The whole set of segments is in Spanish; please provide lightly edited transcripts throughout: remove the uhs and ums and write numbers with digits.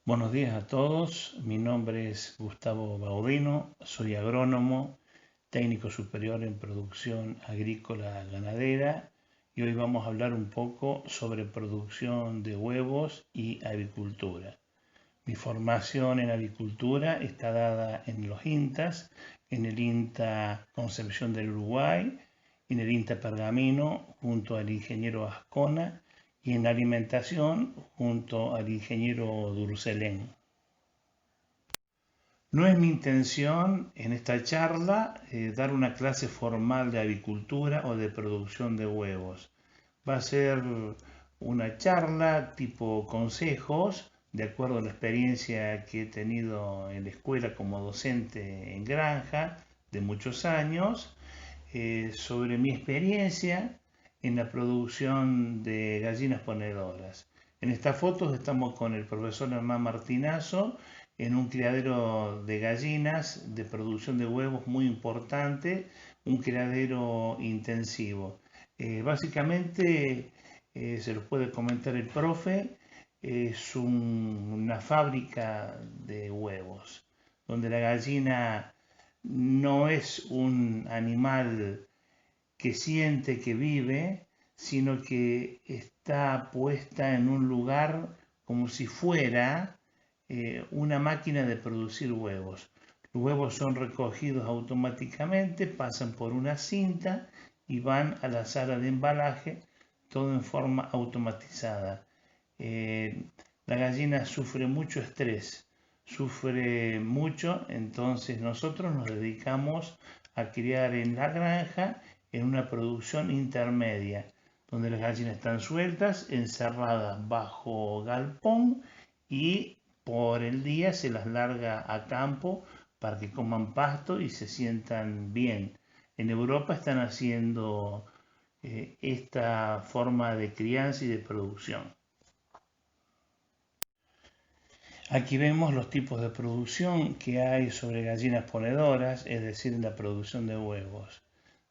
Buenos días a todos, mi nombre es Gustavo Baudino, soy agrónomo, técnico superior en producción agrícola ganadera y hoy vamos a hablar un poco sobre producción de huevos y avicultura. Mi formación en avicultura está dada en los INTAs, en el INTA Concepción del Uruguay, en el INTA Pergamino junto al ingeniero Ascona y en alimentación junto al ingeniero Durcelén. No es mi intención en esta charla dar una clase formal de avicultura o de producción de huevos. Va a ser una charla tipo consejos, de acuerdo a la experiencia que he tenido en la escuela como docente en granja de muchos años, sobre mi experiencia en la producción de gallinas ponedoras. En estas fotos estamos con el profesor Hernán Martinazo en un criadero de gallinas de producción de huevos muy importante, un criadero intensivo. Básicamente, se los puede comentar el profe, es una fábrica de huevos, donde la gallina no es un animal que siente que vive, sino que está puesta en un lugar como si fuera una máquina de producir huevos. Los huevos son recogidos automáticamente, pasan por una cinta y van a la sala de embalaje, todo en forma automatizada. La gallina sufre mucho estrés, sufre mucho, entonces nosotros nos dedicamos a criar en la granja en una producción intermedia, donde las gallinas están sueltas, encerradas bajo galpón y por el día se las larga a campo para que coman pasto y se sientan bien. En Europa están haciendo esta forma de crianza y de producción. Aquí vemos los tipos de producción que hay sobre gallinas ponedoras, es decir, en la producción de huevos.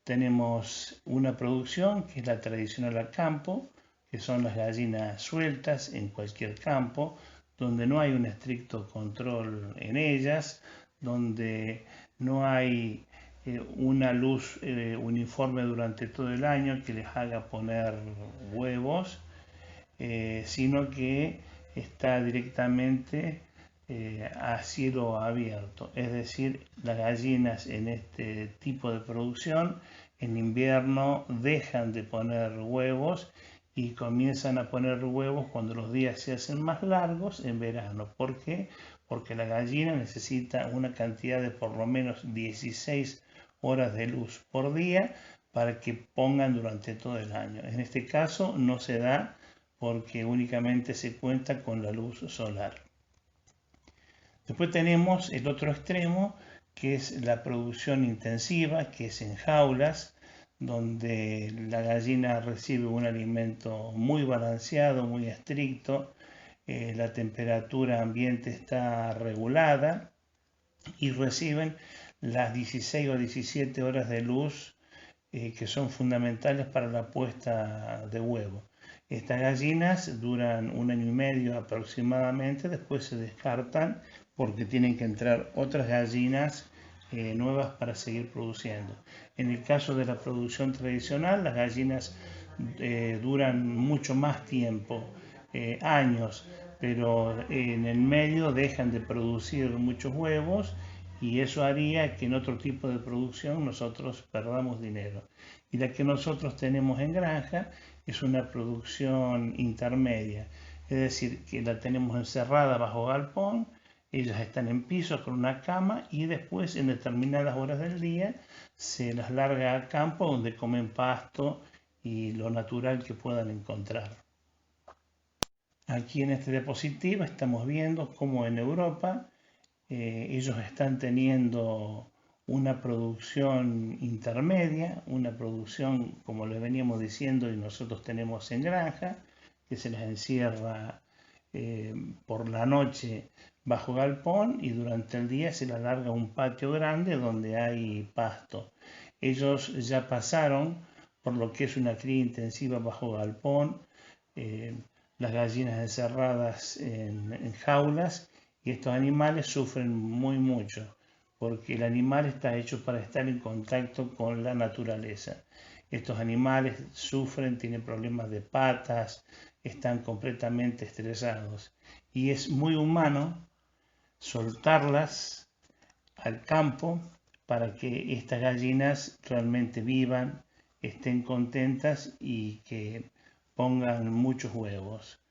Tenemos una producción que es la tradicional al campo, que son las gallinas sueltas en cualquier campo, donde no hay un estricto control en ellas, donde no hay una luz uniforme durante todo el año que les haga poner huevos, sino que está directamente a cielo abierto. Es decir, las gallinas en este tipo de producción en invierno dejan de poner huevos y comienzan a poner huevos cuando los días se hacen más largos en verano. ¿Por qué? Porque la gallina necesita una cantidad de por lo menos 16 horas de luz por día para que pongan durante todo el año. En este caso no se da porque únicamente se cuenta con la luz solar. Después tenemos el otro extremo, que es la producción intensiva, que es en jaulas, donde la gallina recibe un alimento muy balanceado, muy estricto, la temperatura ambiente está regulada y reciben las 16 o 17 horas de luz que son fundamentales para la puesta de huevo. Estas gallinas duran 1 año y medio aproximadamente, después se descartan porque tienen que entrar otras gallinas nuevas para seguir produciendo. En el caso de la producción tradicional, las gallinas duran mucho más tiempo, años, pero en el medio dejan de producir muchos huevos y eso haría que en otro tipo de producción nosotros perdamos dinero. Y la que nosotros tenemos en granja es una producción intermedia, es decir, que la tenemos encerrada bajo galpón, ellas están en piso con una cama y después en determinadas horas del día se las larga al campo donde comen pasto y lo natural que puedan encontrar. Aquí en esta diapositiva estamos viendo cómo en Europa ellos están teniendo una producción intermedia, una producción, como les veníamos diciendo, y nosotros tenemos en granja, que se les encierra por la noche bajo galpón y durante el día se les larga un patio grande donde hay pasto. Ellos ya pasaron por lo que es una cría intensiva bajo galpón, las gallinas encerradas en jaulas, y estos animales sufren muy mucho porque el animal está hecho para estar en contacto con la naturaleza. Estos animales sufren, tienen problemas de patas, están completamente estresados y es muy humano soltarlas al campo para que estas gallinas realmente vivan, estén contentas y que pongan muchos huevos.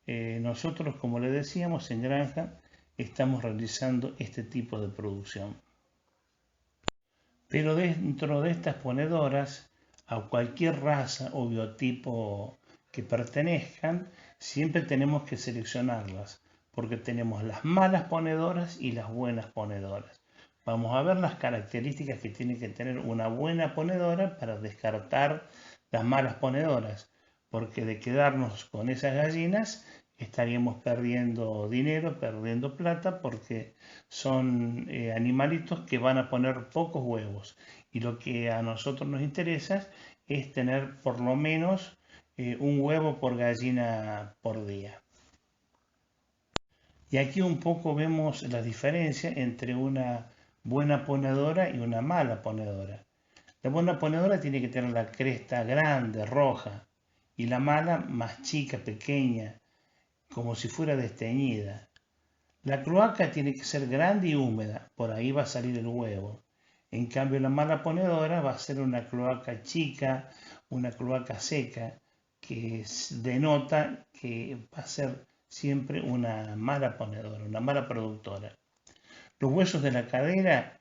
Nosotros, como le decíamos, en granja estamos realizando este tipo de producción. Pero dentro de estas ponedoras, a cualquier raza o biotipo que pertenezcan, siempre tenemos que seleccionarlas, porque tenemos las malas ponedoras y las buenas ponedoras. Vamos a ver las características que tiene que tener una buena ponedora para descartar las malas ponedoras, porque de quedarnos con esas gallinas estaríamos perdiendo dinero, perdiendo plata, porque son animalitos que van a poner pocos huevos. Y lo que a nosotros nos interesa es tener por lo menos un huevo por gallina por día. Y aquí un poco vemos la diferencia entre una buena ponedora y una mala ponedora. La buena ponedora tiene que tener la cresta grande, roja, y la mala más chica, pequeña, como si fuera desteñida. La cloaca tiene que ser grande y húmeda, por ahí va a salir el huevo. En cambio, la mala ponedora va a ser una cloaca chica, una cloaca seca, que denota que va a ser siempre una mala ponedora, una mala productora. Los huesos de la cadera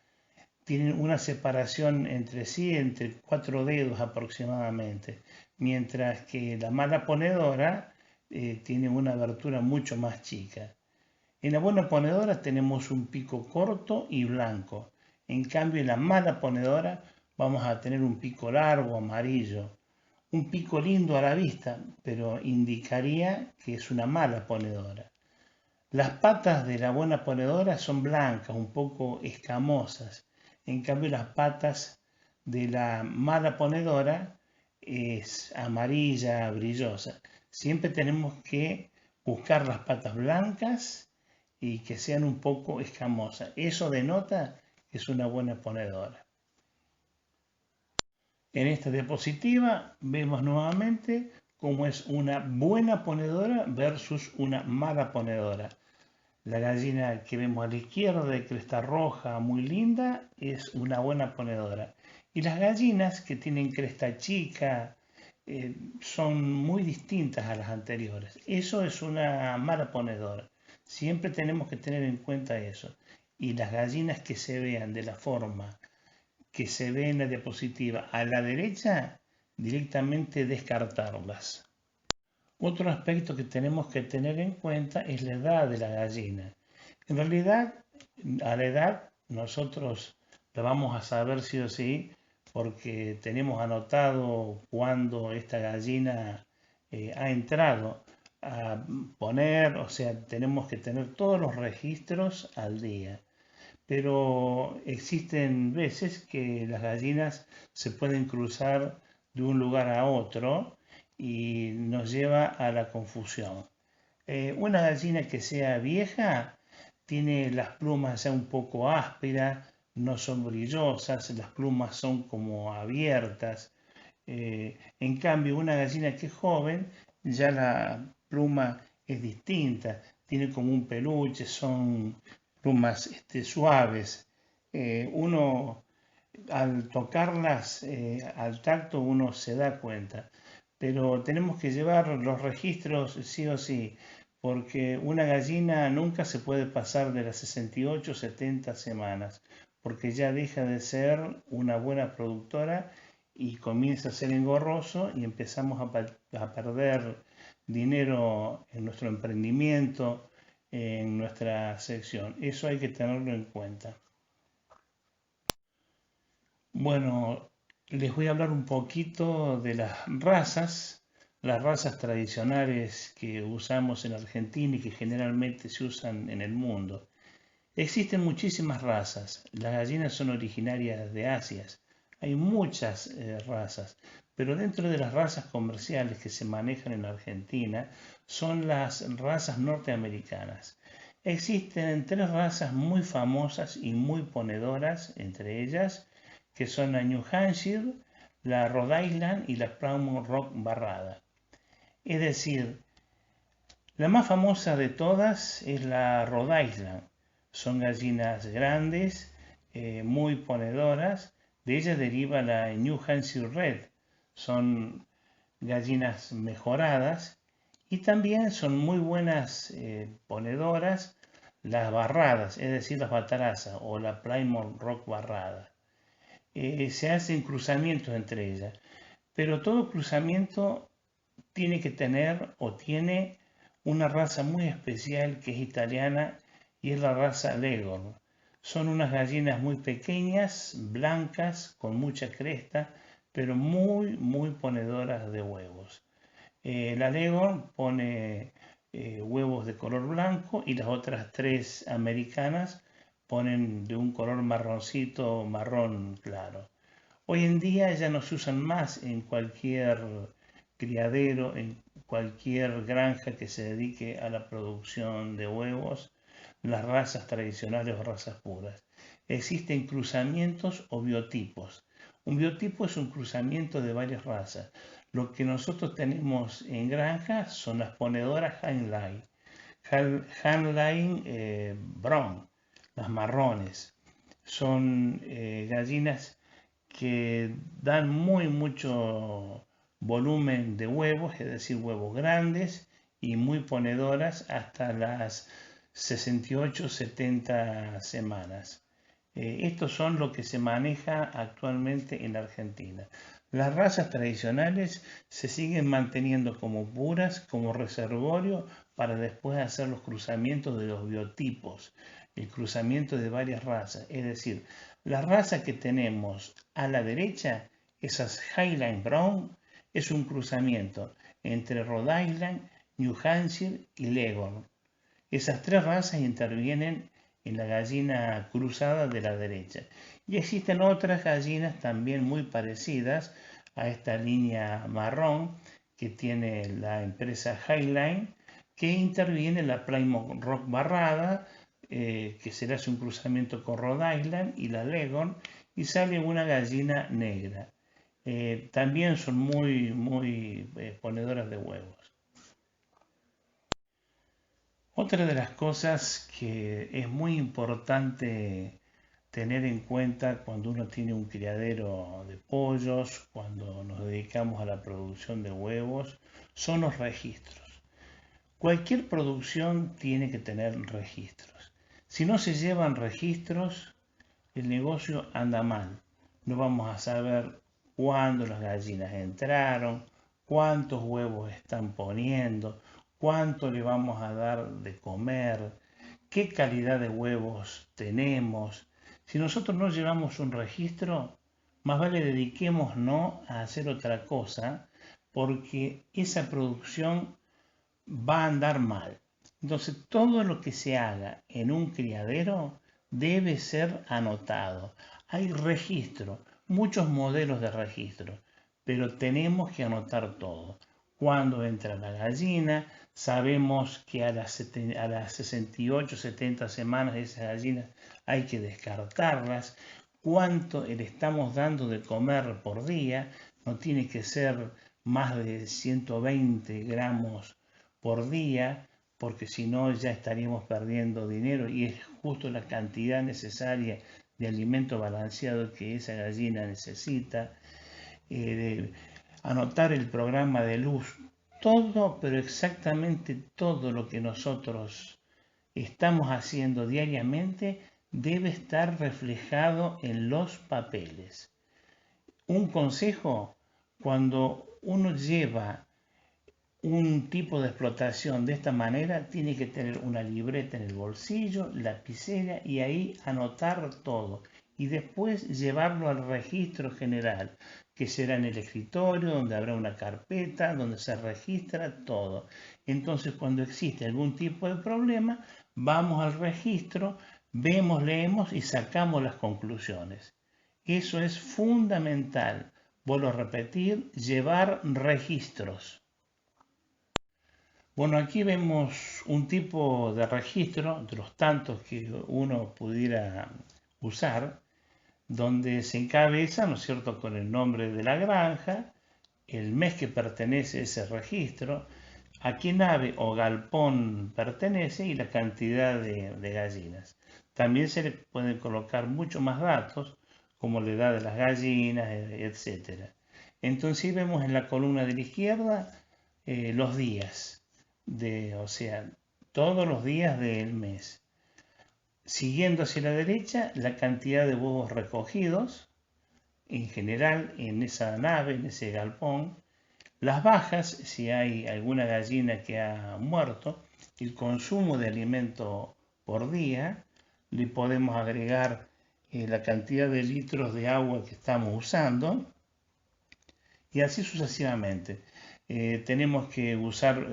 tienen una separación entre sí entre 4 dedos aproximadamente, mientras que la mala ponedora tiene una abertura mucho más chica. En la buena ponedora tenemos un pico corto y blanco. En cambio, en la mala ponedora vamos a tener un pico largo, amarillo. Un pico lindo a la vista, pero indicaría que es una mala ponedora. Las patas de la buena ponedora son blancas, un poco escamosas. En cambio, las patas de la mala ponedora es amarilla, brillosa. Siempre tenemos que buscar las patas blancas y que sean un poco escamosas. Eso denota que es una buena ponedora. En esta diapositiva vemos nuevamente cómo es una buena ponedora versus una mala ponedora. La gallina que vemos a la izquierda de cresta roja muy linda es una buena ponedora. Y las gallinas que tienen cresta chica son muy distintas a las anteriores. Eso es una mala ponedora. Siempre tenemos que tener en cuenta eso. Y las gallinas que se vean de la forma que se ve en la diapositiva a la derecha, directamente descartarlas. Otro aspecto que tenemos que tener en cuenta es la edad de la gallina. En realidad, a la edad nosotros la vamos a saber sí o sí porque tenemos anotado cuándo esta gallina ha entrado a poner, o sea, tenemos que tener todos los registros al día. Pero existen veces que las gallinas se pueden cruzar de un lugar a otro y nos lleva a la confusión. Una gallina que sea vieja tiene las plumas ya un poco ásperas, no son brillosas, las plumas son como abiertas. En cambio, una gallina que es joven, ya la pluma es distinta, tiene como un peluche, son plumas suaves. Uno al tocarlas al tacto uno se da cuenta, pero tenemos que llevar los registros sí o sí, porque una gallina nunca se puede pasar de las 68 o 70 semanas, porque ya deja de ser una buena productora y comienza a ser engorroso y empezamos a perder dinero en nuestro emprendimiento, en nuestra sección. Eso hay que tenerlo en cuenta. Bueno, les voy a hablar un poquito de las razas tradicionales que usamos en Argentina y que generalmente se usan en el mundo. Existen muchísimas razas. Las gallinas son originarias de Asia. Hay muchas razas, pero dentro de las razas comerciales que se manejan en Argentina son las razas norteamericanas. Existen tres razas muy famosas y muy ponedoras entre ellas, que son la New Hampshire, la Rhode Island y la Plymouth Rock Barrada. Es decir, la más famosa de todas es la Rhode Island. Son gallinas grandes, muy ponedoras. De ellas deriva la New Hampshire Red. Son gallinas mejoradas y también son muy buenas ponedoras las barradas, es decir, las batarazas o la Plymouth Rock barrada. Se hacen cruzamientos entre ellas, pero todo cruzamiento tiene que tener o tiene una raza muy especial que es italiana y es la raza Leghorn. Son unas gallinas muy pequeñas, blancas, con mucha cresta, pero muy ponedoras de huevos. La Leghorn pone huevos de color blanco y las otras tres americanas ponen de un color marroncito, marrón claro. Hoy en día ya no se usan más en cualquier criadero, en cualquier granja que se dedique a la producción de huevos, las razas tradicionales o razas puras. Existen cruzamientos o biotipos. Un biotipo es un cruzamiento de varias razas. Lo que nosotros tenemos en granja son las ponedoras Hainline, Brown, las marrones. Son gallinas que dan mucho volumen de huevos, es decir, huevos grandes y muy ponedoras hasta las 68-70 semanas. Estos son lo que se maneja actualmente en Argentina. Las razas tradicionales se siguen manteniendo como puras, como reservorio, para después hacer los cruzamientos de los biotipos, el cruzamiento de varias razas. Es decir, la raza que tenemos a la derecha, esas Highline Brown, es un cruzamiento entre Rhode Island, New Hampshire y Leghorn. Esas tres razas intervienen en la gallina cruzada de la derecha. Y existen otras gallinas también muy parecidas a esta línea marrón que tiene la empresa Highline, que interviene en la Plymouth Rock barrada, que se le hace un cruzamiento con Rhode Island y la Leghorn, y sale una gallina negra. También son muy ponedoras de huevos. Otra de las cosas que es muy importante tener en cuenta cuando uno tiene un criadero de pollos, cuando nos dedicamos a la producción de huevos, son los registros. Cualquier producción tiene que tener registros. Si no se llevan registros, el negocio anda mal. No vamos a saber cuándo las gallinas entraron, cuántos huevos están poniendo, cuánto le vamos a dar de comer, qué calidad de huevos tenemos. Si nosotros no llevamos un registro, más vale dediquémonos a hacer otra cosa, porque esa producción va a andar mal. Entonces, todo lo que se haga en un criadero debe ser anotado. Hay registro, muchos modelos de registro, pero tenemos que anotar todo. Cuando entra la gallina, sabemos que a las 68, 70 semanas de esas gallinas hay que descartarlas. Cuánto le estamos dando de comer por día, no tiene que ser más de 120 gramos por día, porque si no ya estaríamos perdiendo dinero y es justo la cantidad necesaria de alimento balanceado que esa gallina necesita. Anotar el programa de luz, todo, pero exactamente todo lo que nosotros estamos haciendo diariamente debe estar reflejado en los papeles. Un consejo, cuando uno lleva un tipo de explotación de esta manera, tiene que tener una libreta en el bolsillo, lapicera y ahí anotar todo y después llevarlo al registro general, que será en el escritorio, donde habrá una carpeta, donde se registra todo. Entonces, cuando existe algún tipo de problema, vamos al registro, vemos, leemos y sacamos las conclusiones. Eso es fundamental. Vuelvo a repetir, llevar registros. Bueno, aquí vemos un tipo de registro de los tantos que uno pudiera usar, donde se encabeza, ¿no es cierto?, con el nombre de la granja, el mes que pertenece a ese registro, a qué nave o galpón pertenece y la cantidad de gallinas. También se le pueden colocar mucho más datos, como la edad de las gallinas, etc. Entonces vemos en la columna de la izquierda los días, o sea, todos los días del mes. Siguiendo hacia la derecha, la cantidad de huevos recogidos, en general, en esa nave, en ese galpón. Las bajas, si hay alguna gallina que ha muerto, el consumo de alimento por día, le podemos agregar la cantidad de litros de agua que estamos usando y así sucesivamente. Tenemos que usar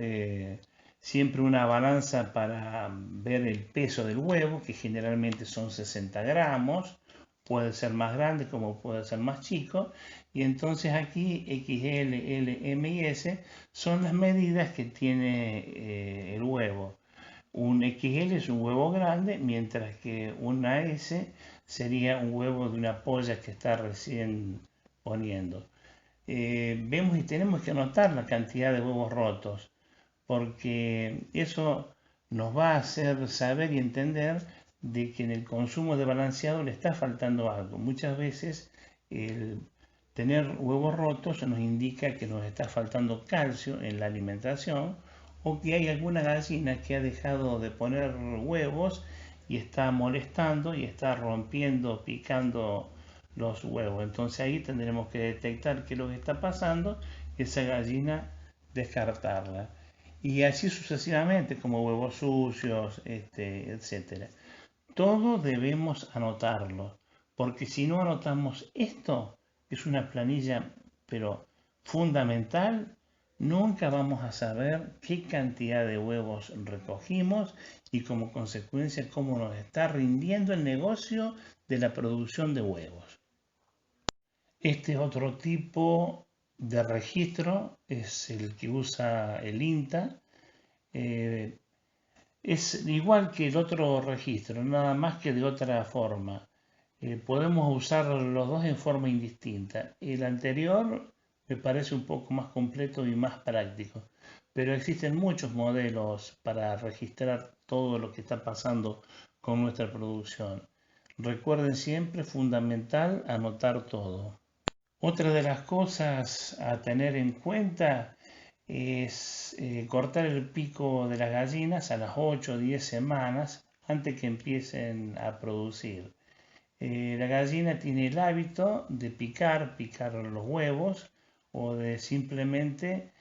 siempre una balanza para ver el peso del huevo, que generalmente son 60 gramos, puede ser más grande como puede ser más chico, y entonces aquí XL, L, M y S son las medidas que tiene el huevo. Un XL es un huevo grande, mientras que una S sería un huevo de una polla que está recién poniendo. Vemos y tenemos que anotar la cantidad de huevos rotos, porque eso nos va a hacer saber y entender de que en el consumo de balanceado le está faltando algo. Muchas veces el tener huevos rotos nos indica que nos está faltando calcio en la alimentación o que hay alguna gallina que ha dejado de poner huevos y está molestando y está rompiendo, picando los huevos. Entonces ahí tendremos que detectar qué es lo que está pasando y esa gallina descartarla. Y así sucesivamente, como huevos sucios, etc. Todo debemos anotarlo, porque si no anotamos esto, que es una planilla, pero fundamental, nunca vamos a saber qué cantidad de huevos recogimos y como consecuencia cómo nos está rindiendo el negocio de la producción de huevos. Este otro tipo de registro es el que usa el INTA. Eh, es igual que el otro registro, nada más que de otra forma. Podemos usar los dos en forma indistinta. El anterior me parece un poco más completo y más práctico, pero existen muchos modelos para registrar todo lo que está pasando con nuestra producción. Recuerden siempre, fundamental, anotar todo. Otra de las cosas a tener en cuenta es cortar el pico de las gallinas a las 8 o 10 semanas antes que empiecen a producir. La gallina tiene el hábito de picar los huevos o de simplemente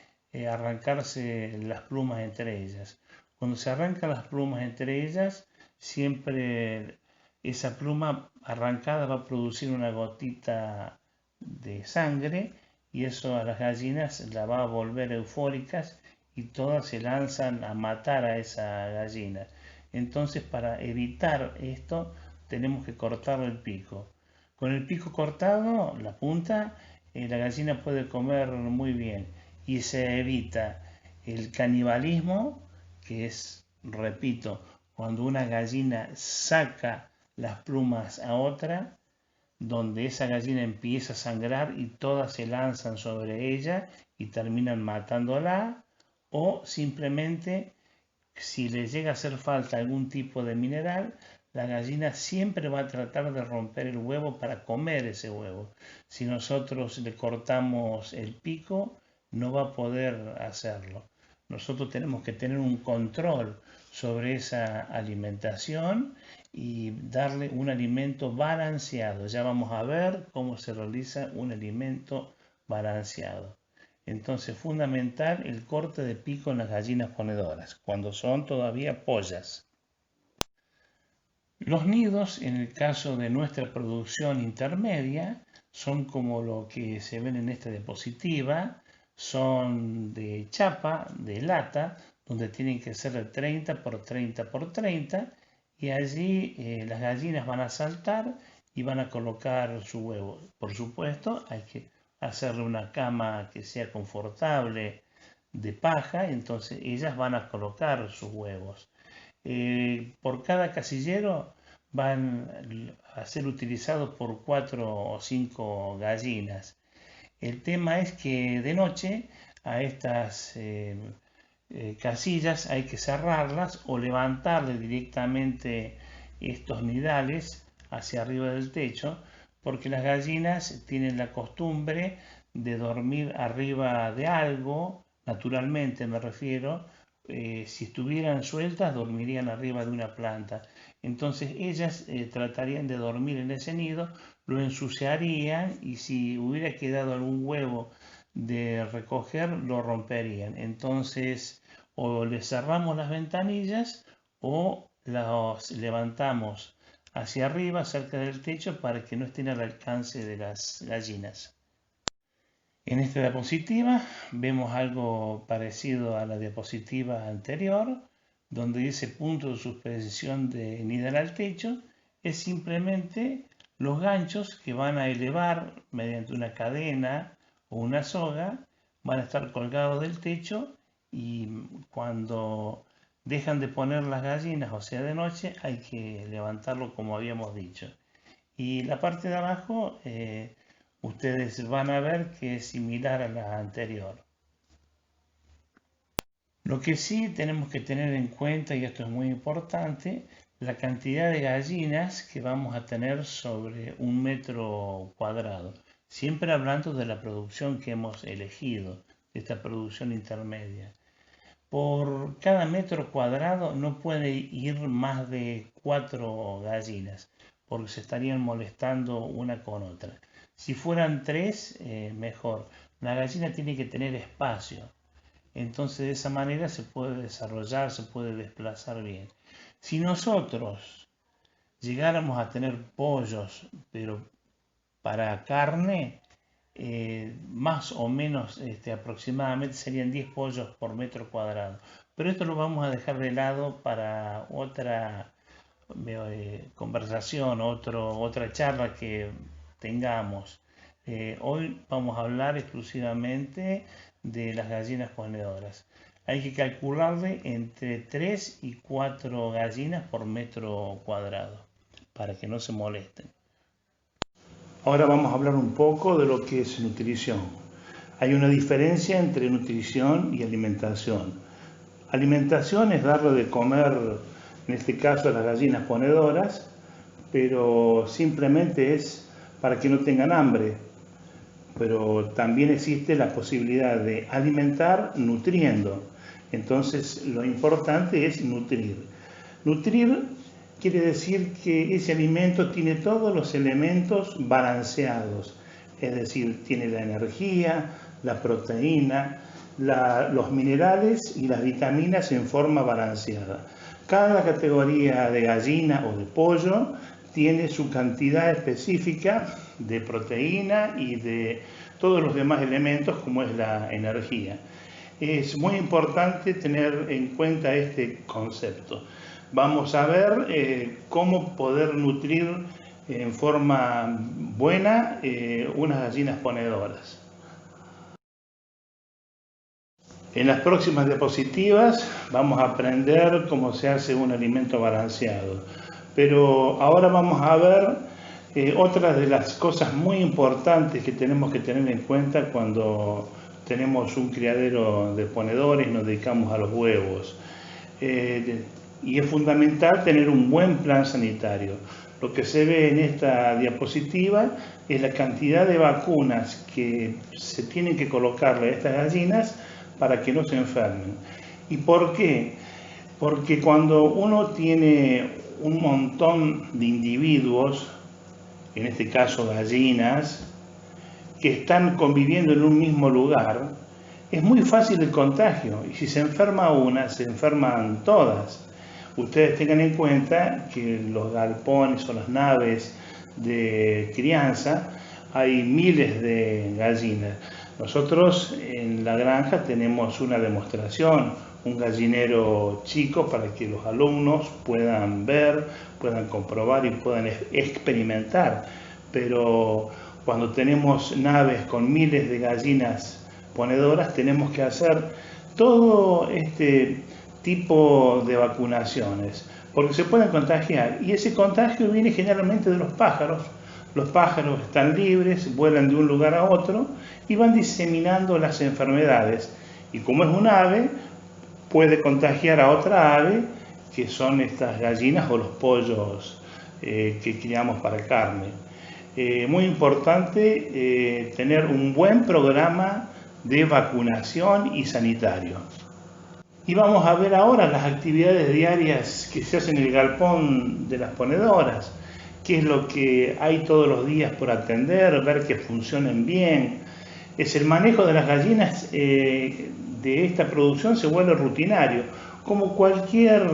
arrancarse las plumas entre ellas. Cuando se arrancan las plumas entre ellas, siempre esa pluma arrancada va a producir una gotita de sangre y eso a las gallinas la va a volver eufóricas y todas se lanzan a matar a esa gallina. Entonces, para evitar esto, tenemos que cortar el pico. Con el pico cortado, la punta, la gallina puede comer muy bien y se evita el canibalismo, que es, repito, cuando una gallina saca las plumas a otra, donde esa gallina empieza a sangrar y todas se lanzan sobre ella y terminan matándola, o simplemente si le llega a hacer falta algún tipo de mineral, la gallina siempre va a tratar de romper el huevo para comer ese huevo. Si nosotros le cortamos el pico, no va a poder hacerlo. Nosotros tenemos que tener un control sobre esa alimentación y darle un alimento balanceado. Ya vamos a ver cómo se realiza un alimento balanceado. Entonces, fundamental el corte de pico en las gallinas ponedoras, cuando son todavía pollas. Los nidos, en el caso de nuestra producción intermedia, son como lo que se ven en esta diapositiva, son de chapa, de lata, donde tienen que ser de 30 por 30 por 30 y allí las gallinas van a saltar y van a colocar su huevo. Por supuesto, hay que hacerle una cama que sea confortable de paja, entonces ellas van a colocar sus huevos. Por cada casillero van a ser utilizados por 4 o 5 gallinas. El tema es que de noche a estas casillas hay que cerrarlas o levantarle directamente estos nidales hacia arriba del techo, porque las gallinas tienen la costumbre de dormir arriba de algo, naturalmente me refiero. Si estuvieran sueltas dormirían arriba de una planta. Entonces ellas tratarían de dormir en ese nido, lo ensuciarían y si hubiera quedado algún huevo de recoger lo romperían. Entonces o les cerramos las ventanillas o las levantamos hacia arriba cerca del techo para que no estén al alcance de las gallinas. En esta diapositiva vemos algo parecido a la diapositiva anterior, donde dice punto de suspensión de nidal al techo. Es simplemente los ganchos que van a elevar mediante una cadena o una soga, van a estar colgados del techo y cuando dejan de poner las gallinas, o sea de noche, hay que levantarlo como habíamos dicho. Y la parte de abajo ustedes van a ver que es similar a la anterior. Lo que sí tenemos que tener en cuenta, y esto es muy importante, la cantidad de gallinas que vamos a tener sobre 1 metro cuadrado. Siempre hablando de la producción que hemos elegido, de esta producción intermedia. Por cada metro cuadrado no puede ir más de 4 gallinas, porque se estarían molestando una con otra. Si fueran 3, mejor. La gallina tiene que tener espacio. Entonces de esa manera se puede desarrollar, se puede desplazar bien. Si nosotros llegáramos a tener pollos, pero para carne, más o menos aproximadamente serían 10 pollos por metro cuadrado. Pero esto lo vamos a dejar de lado para otra conversación, otra charla que tengamos. Hoy vamos a hablar exclusivamente de las gallinas ponedoras. Hay que calcularle entre 3 y 4 gallinas por metro cuadrado para que no se molesten. Ahora vamos a hablar un poco de lo que es nutrición. Hay una diferencia entre nutrición y alimentación. Alimentación es darle de comer, en este caso a las gallinas ponedoras, pero simplemente es para que no tengan hambre. Pero también existe la posibilidad de alimentar nutriendo. Entonces lo importante es nutrir. Nutrir quiere decir que ese alimento tiene todos los elementos balanceados, es decir, tiene la energía, la proteína, los minerales y las vitaminas en forma balanceada. Cada categoría de gallina o de pollo tiene su cantidad específica de proteína y de todos los demás elementos como es la energía. Es muy importante tener en cuenta este concepto. Vamos a ver cómo poder nutrir en forma buena unas gallinas ponedoras. En las próximas diapositivas vamos a aprender cómo se hace un alimento balanceado. Pero ahora vamos a ver otra de las cosas muy importantes que tenemos que tener en cuenta cuando tenemos un criadero de ponedores y nos dedicamos a los huevos. Y es fundamental tener un buen plan sanitario. Lo que se ve en esta diapositiva es la cantidad de vacunas que se tienen que colocarle a estas gallinas para que no se enfermen. ¿Y por qué? Porque cuando uno tiene un montón de individuos, en este caso gallinas, que están conviviendo en un mismo lugar, es muy fácil el contagio. Y si se enferma una, se enferman todas. Ustedes tengan en cuenta que los galpones o las naves de crianza hay miles de gallinas. Nosotros en la granja tenemos una demostración, un gallinero chico para que los alumnos puedan ver, puedan comprobar y puedan experimentar. Pero cuando tenemos naves con miles de gallinas ponedoras, tenemos que hacer todo este tipo de vacunaciones, porque se pueden contagiar y ese contagio viene generalmente de los pájaros. Los pájaros están libres, vuelan de un lugar a otro y van diseminando las enfermedades. Y como es un ave, puede contagiar a otra ave, que son estas gallinas o los pollos que criamos para carne. Muy importante tener un buen programa de vacunación y sanitario. Y vamos a ver ahora las actividades diarias que se hacen en el galpón de las ponedoras, qué es lo que hay todos los días por atender, ver que funcionen bien. Es el manejo de las gallinas de esta producción se vuelve rutinario, como cualquier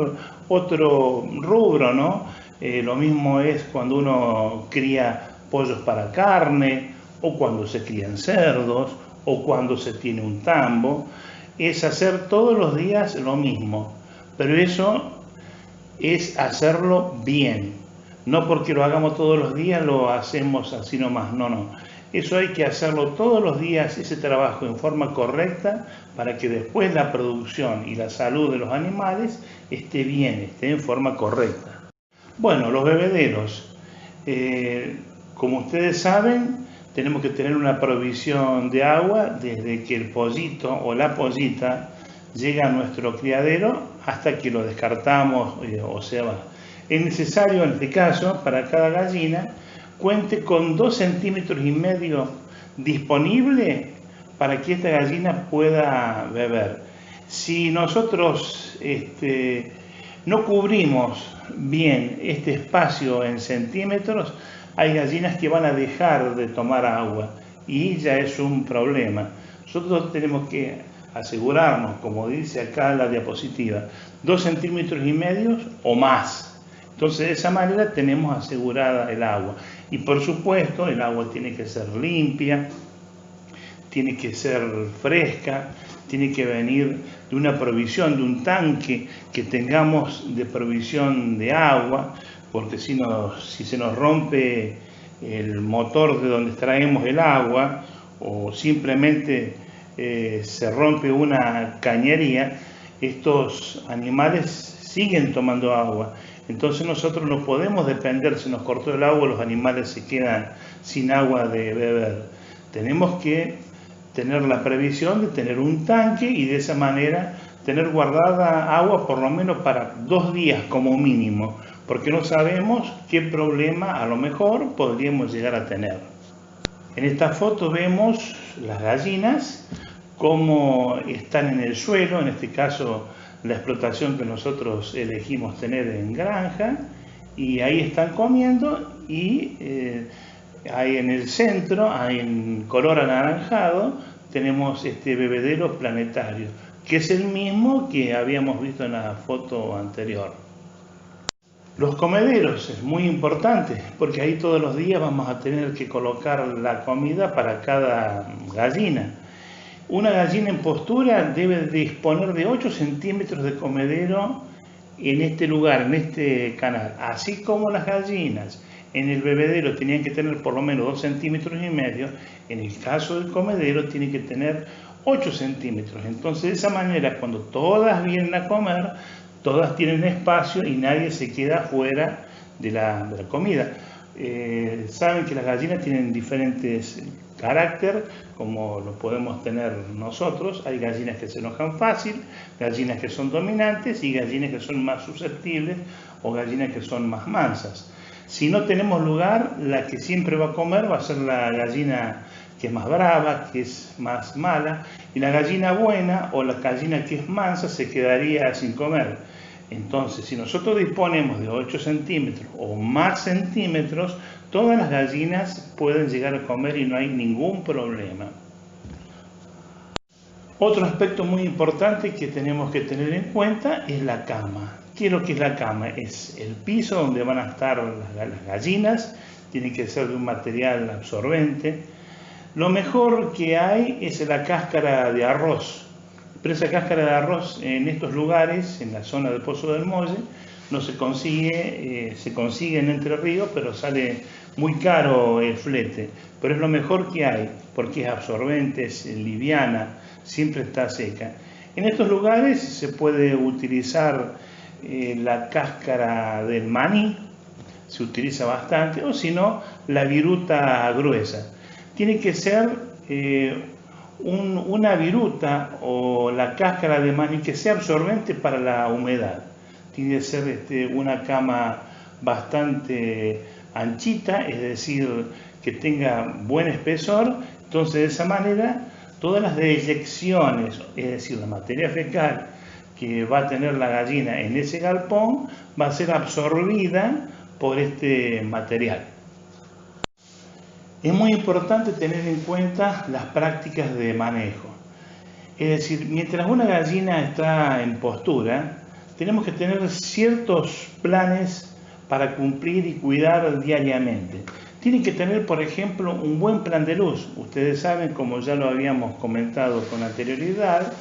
otro rubro, ¿no? Lo mismo es cuando uno cría pollos para carne, o cuando se crían cerdos, o cuando se tiene un tambo. Es hacer todos los días lo mismo, pero eso es hacerlo bien. No porque lo hagamos todos los días lo hacemos así nomás, no. Eso hay que hacerlo todos los días, ese trabajo en forma correcta, para que después la producción y la salud de los animales esté bien, esté en forma correcta. Bueno, los bebederos. Como ustedes saben, tenemos que tener una provisión de agua desde que el pollito o la pollita llega a nuestro criadero hasta que lo descartamos o se va. Es necesario, en este caso, para cada gallina, cuente con 2,5 centímetros disponible para que esta gallina pueda beber. Si nosotros no cubrimos bien este espacio en centímetros, hay gallinas que van a dejar de tomar agua y ya es un problema. Nosotros tenemos que asegurarnos, como dice acá la diapositiva, 2,5 centímetros o más. Entonces de esa manera tenemos asegurada el agua. Y por supuesto el agua tiene que ser limpia, tiene que ser fresca, tiene que venir de una provisión, de un tanque que tengamos de provisión de agua, porque si se nos rompe el motor de donde extraemos el agua o simplemente se rompe una cañería, estos animales siguen tomando agua. Entonces nosotros no podemos depender, si nos cortó el agua, los animales se quedan sin agua de beber. Tenemos que tener la previsión de tener un tanque y de esa manera tener guardada agua por lo menos para 2 días como mínimo, porque no sabemos qué problema a lo mejor podríamos llegar a tener. En esta foto vemos las gallinas, cómo están en el suelo, en este caso la explotación que nosotros elegimos tener en granja, y ahí están comiendo y ahí en el centro, ahí en color anaranjado, tenemos este bebedero planetario, que es el mismo que habíamos visto en la foto anterior. Los comederos es muy importante porque ahí todos los días vamos a tener que colocar la comida para cada gallina. Una gallina en postura debe disponer de 8 centímetros de comedero en este lugar, en este canal, así como las gallinas en el bebedero tenían que tener por lo menos 2,5 centímetros, en el caso del comedero tiene que tener 8 centímetros. Entonces de esa manera, cuando todas vienen a comer, todas tienen espacio y nadie se queda fuera de la comida. Saben que las gallinas tienen diferentes carácter, como lo podemos tener nosotros. Hay gallinas que se enojan fácil, gallinas que son dominantes y gallinas que son más susceptibles o gallinas que son más mansas. Si no tenemos lugar, la que siempre va a comer va a ser la gallina que es más brava, que es más mala, y la gallina buena o la gallina que es mansa se quedaría sin comer. Entonces, si nosotros disponemos de 8 centímetros o más centímetros, todas las gallinas pueden llegar a comer y no hay ningún problema. Otro aspecto muy importante que tenemos que tener en cuenta es la cama. ¿Qué es lo que es la cama? Es el piso donde van a estar las gallinas, tiene que ser de un material absorbente. Lo mejor que hay es la cáscara de arroz, pero esa cáscara de arroz en estos lugares, en la zona del Pozo del Molle, no se consigue, se consigue en Entre Ríos, pero sale muy caro el flete. Pero es lo mejor que hay, porque es absorbente, es liviana, siempre está seca. En estos lugares se puede utilizar la cáscara del maní, se utiliza bastante, o si no, la viruta gruesa. Tiene que ser una viruta o la cáscara de maní que sea absorbente para la humedad. Tiene que ser una cama bastante anchita, es decir, que tenga buen espesor. Entonces, de esa manera, todas las deyecciones, es decir, la materia fecal que va a tener la gallina en ese galpón, va a ser absorbida por este material. Es muy importante tener en cuenta las prácticas de manejo. Es decir, mientras una gallina está en postura, tenemos que tener ciertos planes para cumplir y cuidar diariamente. Tienen que tener, por ejemplo, un buen plan de luz. Ustedes saben, como ya lo habíamos comentado con anterioridad,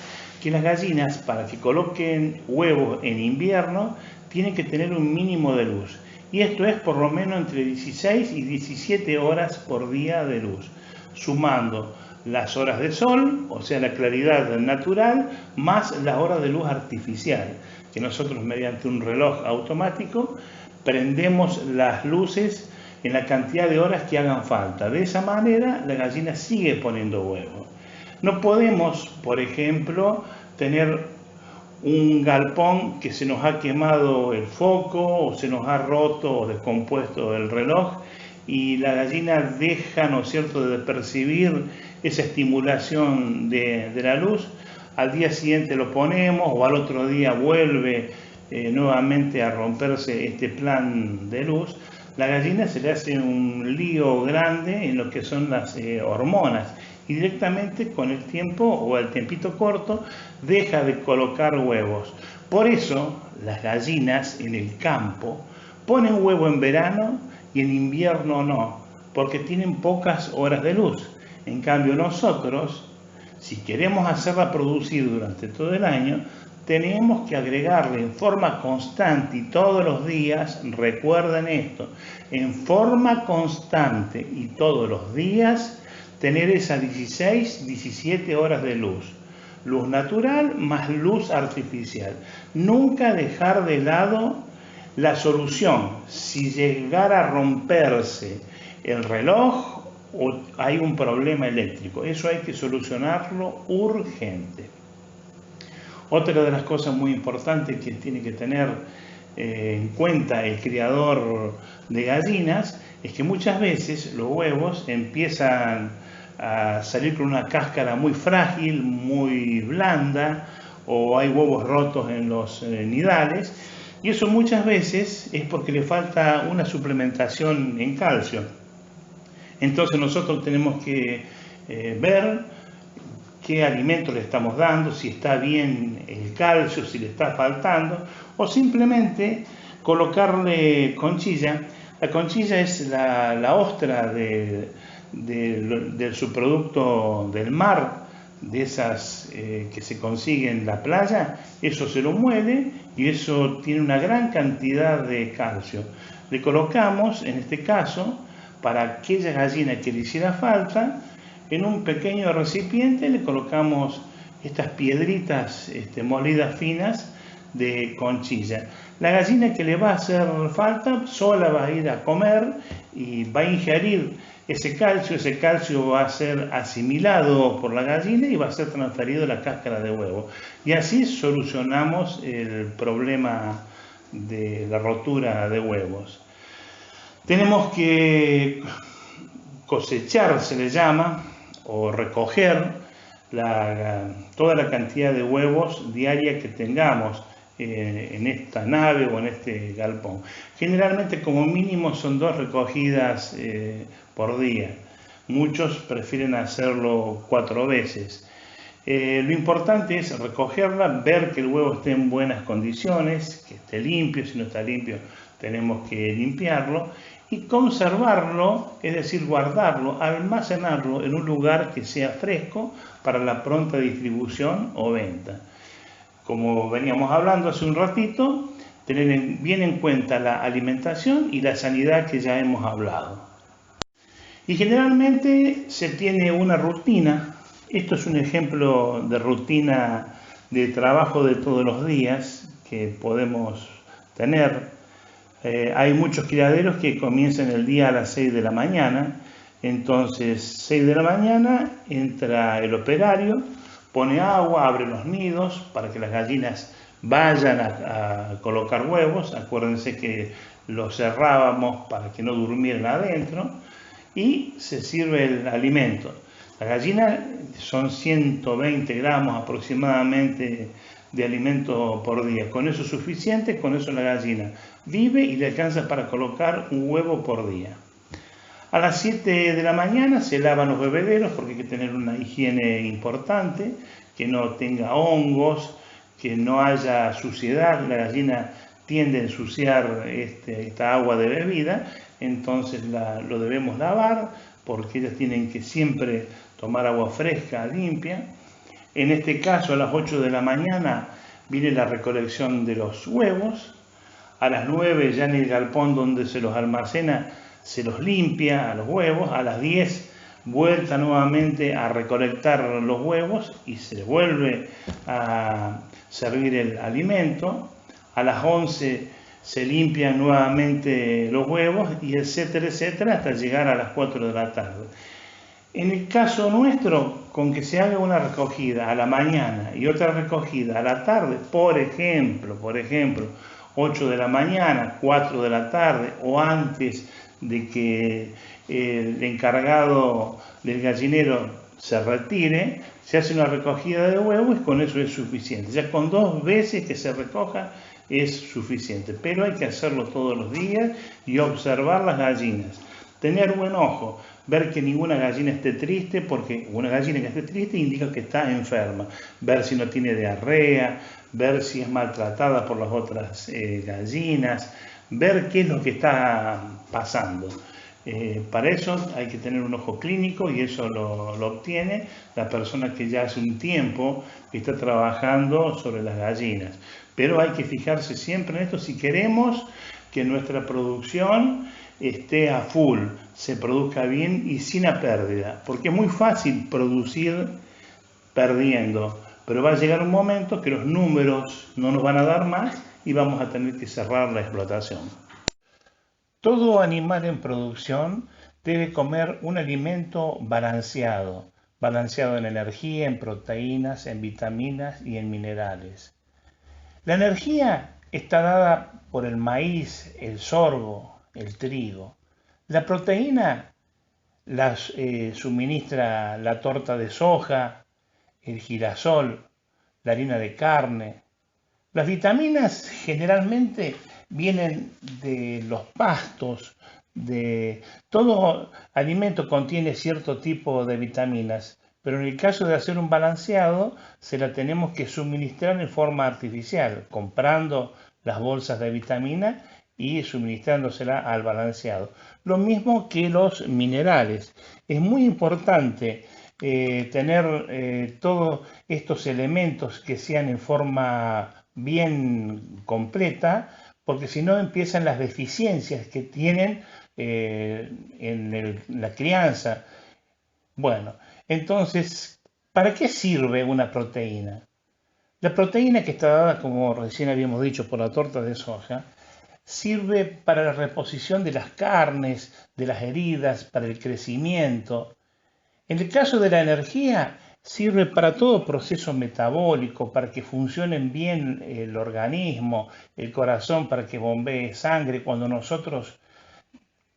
que las gallinas, para que coloquen huevos en invierno, tienen que tener un mínimo de luz. Y esto es por lo menos entre 16 y 17 horas por día de luz, sumando las horas de sol, o sea, la claridad natural, más las horas de luz artificial, que nosotros mediante un reloj automático prendemos las luces en la cantidad de horas que hagan falta. De esa manera la gallina sigue poniendo huevos. No podemos, por ejemplo, tener un galpón que se nos ha quemado el foco o se nos ha roto o descompuesto el reloj y la gallina deja, ¿no es cierto?, de percibir esa estimulación de la luz. Al día siguiente lo ponemos o al otro día vuelve nuevamente a romperse este plan de luz. La gallina se le hace un lío grande en lo que son las hormonas y directamente con el tiempo o el tiempito corto deja de colocar huevos. Por eso las gallinas en el campo ponen huevo en verano y en invierno no, porque tienen pocas horas de luz. En cambio nosotros, si queremos hacerla producir durante todo el año, tenemos que agregarle en forma constante y todos los días, recuerden esto, en forma constante y todos los días, tener esas 16, 17 horas de luz. Luz natural más luz artificial. Nunca dejar de lado la solución. Si llegara a romperse el reloj o hay un problema eléctrico, eso hay que solucionarlo urgente. Otra de las cosas muy importantes que tiene que tener en cuenta el criador de gallinas es que muchas veces los huevos empiezan a salir con una cáscara muy frágil, muy blanda, o hay huevos rotos en los nidales, y eso muchas veces es porque le falta una suplementación en calcio. Entonces nosotros tenemos que ver qué alimento le estamos dando, si está bien el calcio, si le está faltando, o simplemente colocarle conchilla. La conchilla es la ostra del subproducto del mar, de esas que se consiguen en la playa. Eso se lo muele y eso tiene una gran cantidad de calcio. Le colocamos, en este caso, para aquella gallina que le hiciera falta, en un pequeño recipiente le colocamos estas piedritas molidas finas de conchilla. La gallina que le va a hacer falta sola va a ir a comer y va a ingerir ese calcio va a ser asimilado por la gallina y va a ser transferido a la cáscara de huevo. Y así solucionamos el problema de la rotura de huevos. Tenemos que cosechar, se le llama, o recoger toda la cantidad de huevos diaria que tengamos en esta nave o en este galpón. Generalmente como mínimo son 2 recogidas por día. Muchos prefieren hacerlo 4 veces. Lo importante es recogerla, ver que el huevo esté en buenas condiciones, que esté limpio. Si no está limpio tenemos que limpiarlo y conservarlo, es decir, guardarlo, almacenarlo en un lugar que sea fresco para la pronta distribución o venta. Como veníamos hablando hace un ratito, tener bien en cuenta la alimentación y la sanidad que ya hemos hablado. Y generalmente se tiene una rutina. Esto es un ejemplo de rutina de trabajo de todos los días que podemos tener. Hay muchos criaderos que comienzan el día a las 6 de la mañana, entonces 6 de la mañana entra el operario, pone agua, abre los nidos para que las gallinas vayan a colocar huevos. Acuérdense que los cerrábamos para que no durmieran adentro, y se sirve el alimento. La gallina son 120 gramos aproximadamente de alimento por día. Con eso es suficiente, con eso la gallina vive y le alcanza para colocar un huevo por día. A las 7 de la mañana se lavan los bebederos porque hay que tener una higiene importante, que no tenga hongos, que no haya suciedad. La gallina tiende a ensuciar esta agua de bebida, entonces lo debemos lavar porque ellas tienen que siempre tomar agua fresca, limpia. En este caso, a las 8 de la mañana viene la recolección de los huevos. A las 9 ya en el galpón donde se los almacena se los limpia a los huevos. A las 10 vuelta nuevamente a recolectar los huevos y se vuelve a servir el alimento. A las 11 se limpian nuevamente los huevos y etcétera, etcétera, hasta llegar a las 4 de la tarde. En el caso nuestro, con que se haga una recogida a la mañana y otra recogida a la tarde, por ejemplo, 8 de la mañana, 4 de la tarde, o antes de que el encargado del gallinero se retire, se hace una recogida de huevos y con eso es suficiente. Ya con 2 veces que se recoja es suficiente, pero hay que hacerlo todos los días y observar las gallinas. Tener buen ojo, ver que ninguna gallina esté triste, porque una gallina que esté triste indica que está enferma. Ver si no tiene diarrea, ver si es maltratada por las otras gallinas, ver qué es lo que está pasando. Para eso hay que tener un ojo clínico y eso lo obtiene la persona que ya hace un tiempo que está trabajando sobre las gallinas. Pero hay que fijarse siempre en esto si queremos que nuestra producción esté a full, se produzca bien y sin la pérdida, porque es muy fácil producir perdiendo, pero va a llegar un momento que los números no nos van a dar más y vamos a tener que cerrar la explotación. Todo animal en producción debe comer un alimento balanceado en energía, en proteínas, en vitaminas y en minerales. La energía está dada por el maíz, el sorgo, el trigo. La proteína la suministra la torta de soja, el girasol, la harina de carne. Las vitaminas generalmente vienen de los pastos, de todo alimento contiene cierto tipo de vitaminas, pero en el caso de hacer un balanceado se la tenemos que suministrar en forma artificial, comprando las bolsas de vitamina y suministrándosela al balanceado. Lo mismo que los minerales. Es muy importante tener todos estos elementos que sean en forma bien completa, porque si no empiezan las deficiencias que tienen en la crianza. Bueno, entonces, ¿para qué sirve una proteína? La proteína, que está dada, como recién habíamos dicho, por la torta de soja, sirve para la reposición de las carnes, de las heridas, para el crecimiento. En el caso de la energía, sirve para todo proceso metabólico, para que funcionen bien el organismo, el corazón, para que bombee sangre. Cuando nosotros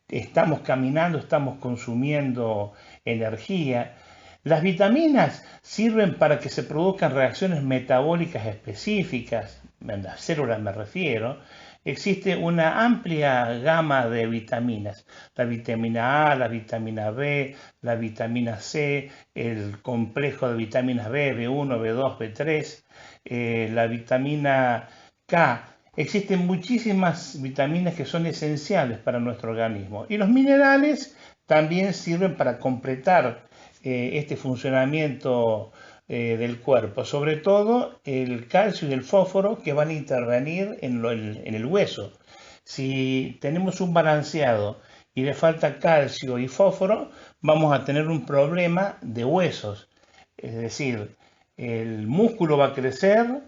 estamos caminando, estamos consumiendo energía. Las vitaminas sirven para que se produzcan reacciones metabólicas específicas, en las células me refiero. Existe una amplia gama de vitaminas, la vitamina A, la vitamina B, la vitamina C, el complejo de vitaminas B, B1, B2, B3, la vitamina K. Existen muchísimas vitaminas que son esenciales para nuestro organismo. Y los minerales también sirven para completar este funcionamiento del cuerpo, sobre todo el calcio y el fósforo, que van a intervenir en el hueso. Si tenemos un balanceado y le falta calcio y fósforo, vamos a tener un problema de huesos. Es decir, el músculo va a crecer,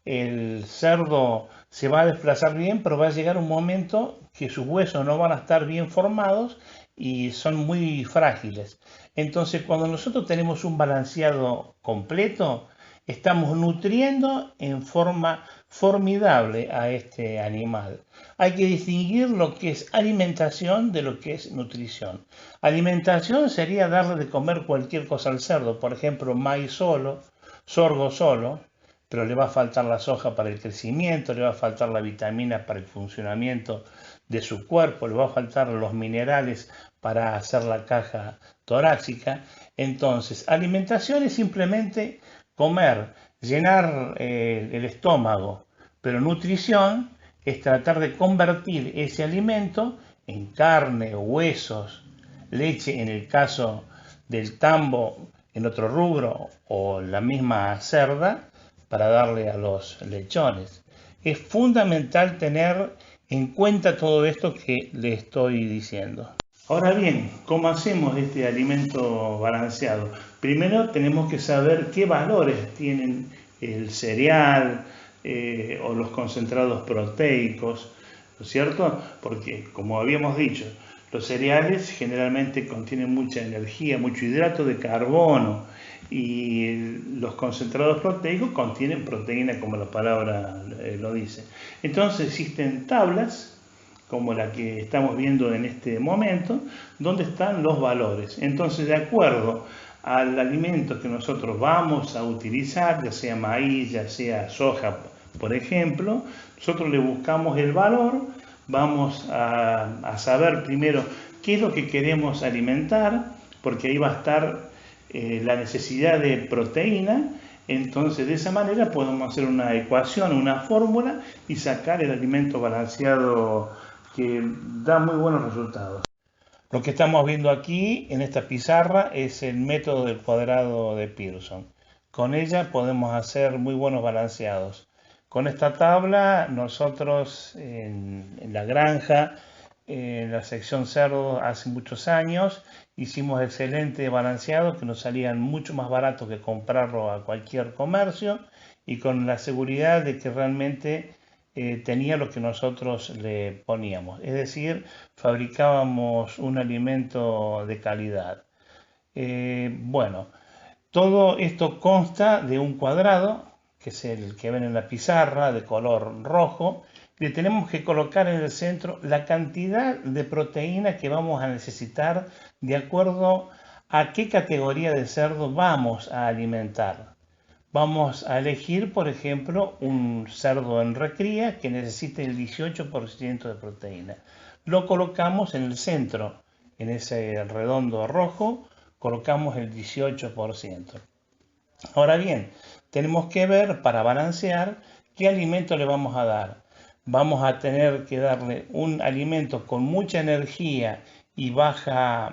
el cerdo se va a desplazar bien, pero va a llegar un momento que sus huesos no van a estar bien formados y son muy frágiles. Entonces, cuando nosotros tenemos un balanceado completo, estamos nutriendo en forma formidable a este animal. Hay que distinguir lo que es alimentación de lo que es nutrición. Alimentación sería darle de comer cualquier cosa al cerdo, por ejemplo, maíz solo, sorgo solo, pero le va a faltar la soja para el crecimiento, le va a faltar la vitamina para el funcionamiento de su cuerpo, le va a faltar los minerales para hacer la caja torácica. Entonces, alimentación es simplemente comer, llenar el estómago, pero nutrición es tratar de convertir ese alimento en carne, huesos, leche en el caso del tambo, en otro rubro, o la misma cerda para darle a los lechones. Es fundamental tener en cuenta todo esto que le estoy diciendo. Ahora bien, ¿cómo hacemos este alimento balanceado? Primero tenemos que saber qué valores tienen el cereal o los concentrados proteicos, ¿no es cierto? Porque, como habíamos dicho, los cereales generalmente contienen mucha energía, mucho hidrato de carbono, y los concentrados proteicos contienen proteína, como la palabra lo dice. Entonces existen tablas como la que estamos viendo en este momento, donde están los valores. Entonces, de acuerdo al alimento que nosotros vamos a utilizar, ya sea maíz, ya sea soja, por ejemplo, nosotros le buscamos el valor, vamos a saber primero qué es lo que queremos alimentar, porque ahí va a estar la necesidad de proteína. Entonces, de esa manera podemos hacer una ecuación, una fórmula y sacar el alimento balanceado que da muy buenos resultados. Lo que estamos viendo aquí en esta pizarra es el método del cuadrado de Pearson. Con ella podemos hacer muy buenos balanceados. Con esta tabla nosotros en la granja, en la sección cerdo, hace muchos años hicimos excelente balanceado que nos salían mucho más barato que comprarlo a cualquier comercio y con la seguridad de que realmente tenía lo que nosotros le poníamos, es decir, fabricábamos un alimento de calidad. Bueno, todo esto consta de un cuadrado, que es el que ven en la pizarra, de color rojo. Le tenemos que colocar en el centro la cantidad de proteína que vamos a necesitar de acuerdo a qué categoría de cerdo vamos a alimentar. Vamos a elegir, por ejemplo, un cerdo en recría que necesite el 18% de proteína. Lo colocamos en el centro, en ese redondo rojo, colocamos el 18%. Ahora bien, tenemos que ver para balancear qué alimento le vamos a dar. Vamos a tener que darle un alimento con mucha energía y baja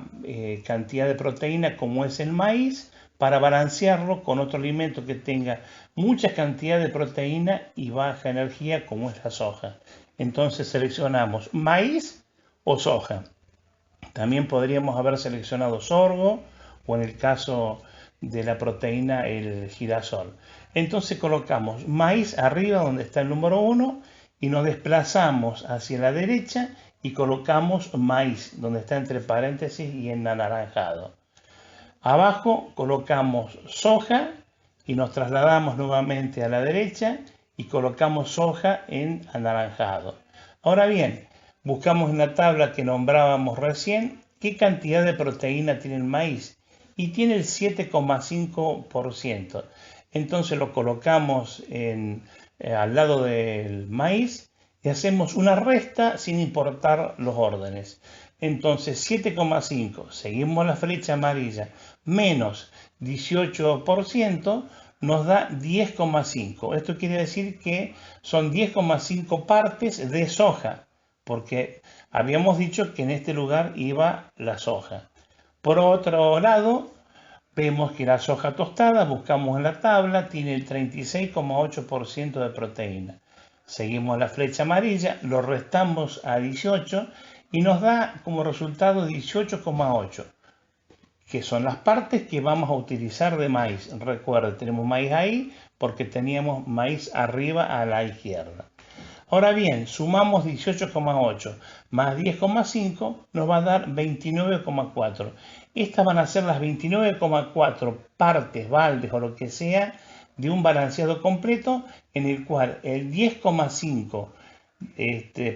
cantidad de proteína como es el maíz, para balancearlo con otro alimento que tenga mucha cantidad de proteína y baja energía como es la soja. Entonces seleccionamos maíz o soja. También podríamos haber seleccionado sorgo o en el caso de la proteína el girasol. Entonces colocamos maíz arriba donde está el número 1 y nos desplazamos hacia la derecha y colocamos maíz donde está entre paréntesis y en anaranjado. Abajo colocamos soja y nos trasladamos nuevamente a la derecha y colocamos soja en anaranjado. Ahora bien, buscamos en la tabla que nombrábamos recién qué cantidad de proteína tiene el maíz y tiene el 7,5%. Entonces lo colocamos al lado del maíz y hacemos una resta sin importar los órdenes. Entonces 7,5, seguimos la flecha amarilla, menos 18% nos da 10,5. Esto quiere decir que son 10,5 partes de soja, porque habíamos dicho que en este lugar iba la soja. Por otro lado, vemos que la soja tostada, buscamos en la tabla, tiene el 36,8% de proteína. Seguimos la flecha amarilla, lo restamos a 18 y nos da como resultado 18,8. que son las partes que vamos a utilizar de maíz. Recuerden, tenemos maíz ahí porque teníamos maíz arriba a la izquierda. Ahora bien, sumamos 18,8 más 10,5 nos va a dar 29,4. Estas van a ser las 29,4 partes, baldes o lo que sea de un balanceado completo en el cual el 10,5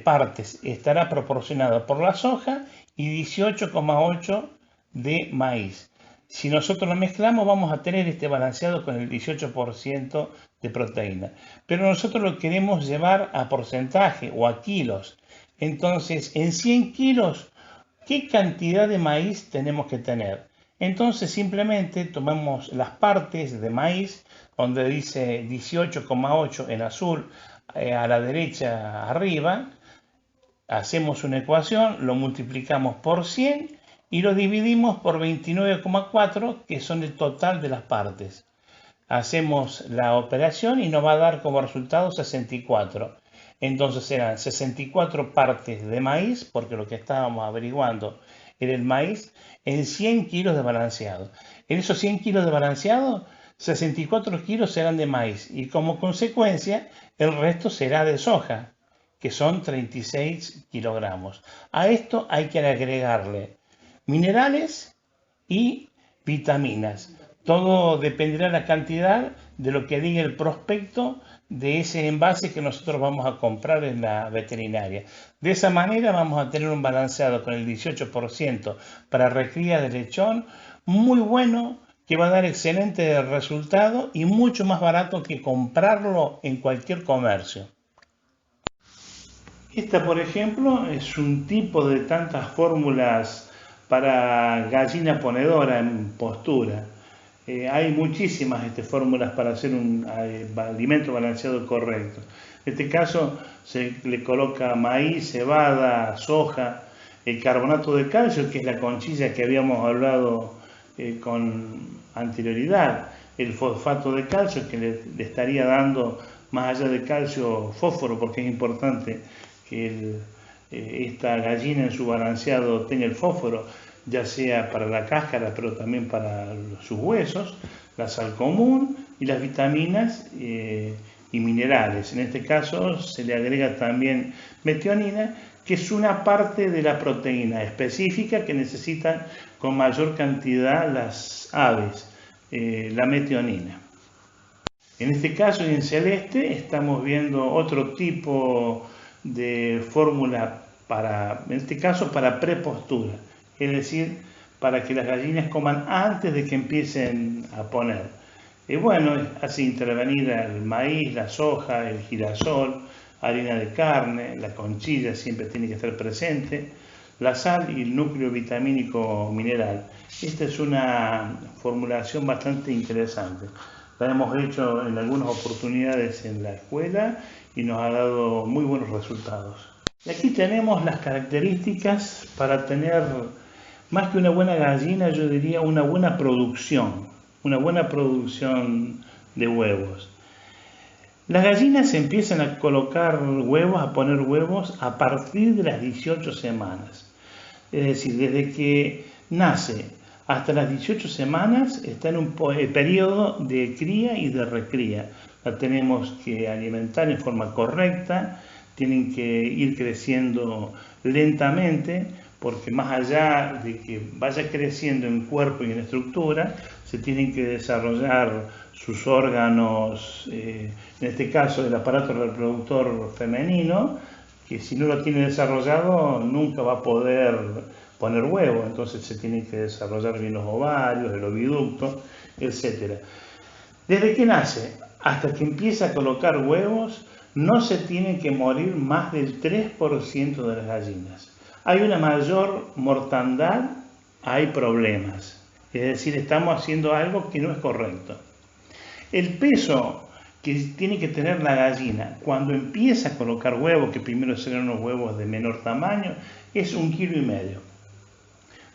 partes estará proporcionado por la soja y 18,8 de maíz. Si nosotros lo mezclamos vamos a tener este balanceado con el 18% de proteína. Pero nosotros lo queremos llevar a porcentaje o a kilos. Entonces, en 100 kilos, ¿qué cantidad de maíz tenemos que tener? Entonces, simplemente tomamos las partes de maíz, donde dice 18,8 en azul, a la derecha arriba, hacemos una ecuación, lo multiplicamos por 100 y lo dividimos por 29,4, que son el total de las partes. Hacemos la operación y nos va a dar como resultado 64. Entonces serán 64 partes de maíz, porque lo que estábamos averiguando era el maíz, en 100 kilos de balanceado. En esos 100 kilos de balanceado, 64 kilos serán de maíz y como consecuencia el resto será de soja, que son 36 kilogramos. A esto hay que agregarle minerales y vitaminas. Todo dependerá de la cantidad de lo que diga el prospecto de ese envase que nosotros vamos a comprar en la veterinaria. De esa manera vamos a tener un balanceado con el 18% para recría de lechón muy bueno, que va a dar excelente resultado y mucho más barato que comprarlo en cualquier comercio. Esta, por ejemplo, es un tipo de tantas fórmulas para gallina ponedora en postura. Hay muchísimas fórmulas para hacer un alimento balanceado correcto. En este caso se le coloca maíz, cebada, soja, el carbonato de calcio, que es la conchilla que habíamos hablado con anterioridad, el fosfato de calcio que le estaría dando más allá de calcio fósforo, porque es importante que esta gallina en su balanceado tenga el fósforo, ya sea para la cáscara, pero también para sus huesos, la sal común y las vitaminas y minerales. En este caso se le agrega también metionina, que es una parte de la proteína específica que necesitan con mayor cantidad las aves, la metionina. En este caso y en celeste estamos viendo otro tipo de fórmula en este caso para prepostura, es decir, para que las gallinas coman antes de que empiecen a poner. Bueno, hace intervenir el maíz, la soja, el girasol, harina de carne, la conchilla siempre tiene que estar presente, la sal y el núcleo vitamínico mineral. Esta es una formulación bastante interesante. La hemos hecho en algunas oportunidades en la escuela y nos ha dado muy buenos resultados. Y aquí tenemos las características para tener, más que una buena gallina, yo diría una buena producción de huevos. Las gallinas empiezan a colocar huevos, a poner huevos a partir de las 18 semanas. Es decir, desde que nace hasta las 18 semanas está en un periodo de cría y de recría. La tenemos que alimentar en forma correcta, tienen que ir creciendo lentamente, porque más allá de que vaya creciendo en cuerpo y en estructura, se tienen que desarrollar sus órganos, en este caso el aparato reproductor femenino, que si no lo tiene desarrollado nunca va a poder poner huevo, entonces se tienen que desarrollar bien los ovarios, el oviducto, etc. Desde que nace hasta que empieza a colocar huevos, no se tienen que morir más del 3% de las gallinas. Hay una mayor mortandad, hay problemas. Es decir, estamos haciendo algo que no es correcto. El peso que tiene que tener la gallina cuando empieza a colocar huevos, que primero serán unos huevos de menor tamaño, es 1,5 kilos.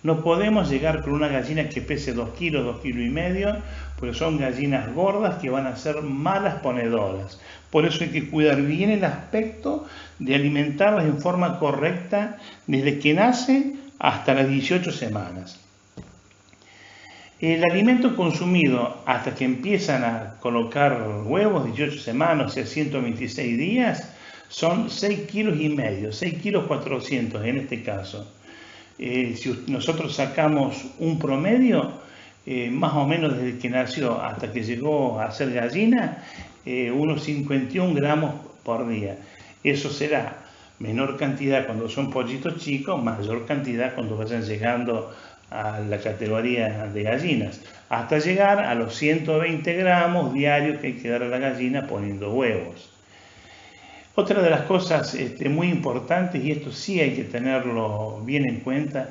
No podemos llegar con una gallina que pese 2 kilos, 2,5 kilos, porque son gallinas gordas que van a ser malas ponedoras. Por eso hay que cuidar bien el aspecto de alimentarlas en forma correcta desde que nace hasta las 18 semanas. El alimento consumido hasta que empiezan a colocar huevos, 18 semanas, o sea, 126 días, son 6,5 kilos, 6 kilos 400 en este caso. Si nosotros sacamos un promedio, más o menos desde que nació hasta que llegó a ser gallina, unos 51 gramos por día. Eso será menor cantidad cuando son pollitos chicos, mayor cantidad cuando vayan llegando a la categoría de gallinas, hasta llegar a los 120 gramos diarios que hay que dar a la gallina poniendo huevos. Otra de las cosas muy importantes, y esto sí hay que tenerlo bien en cuenta,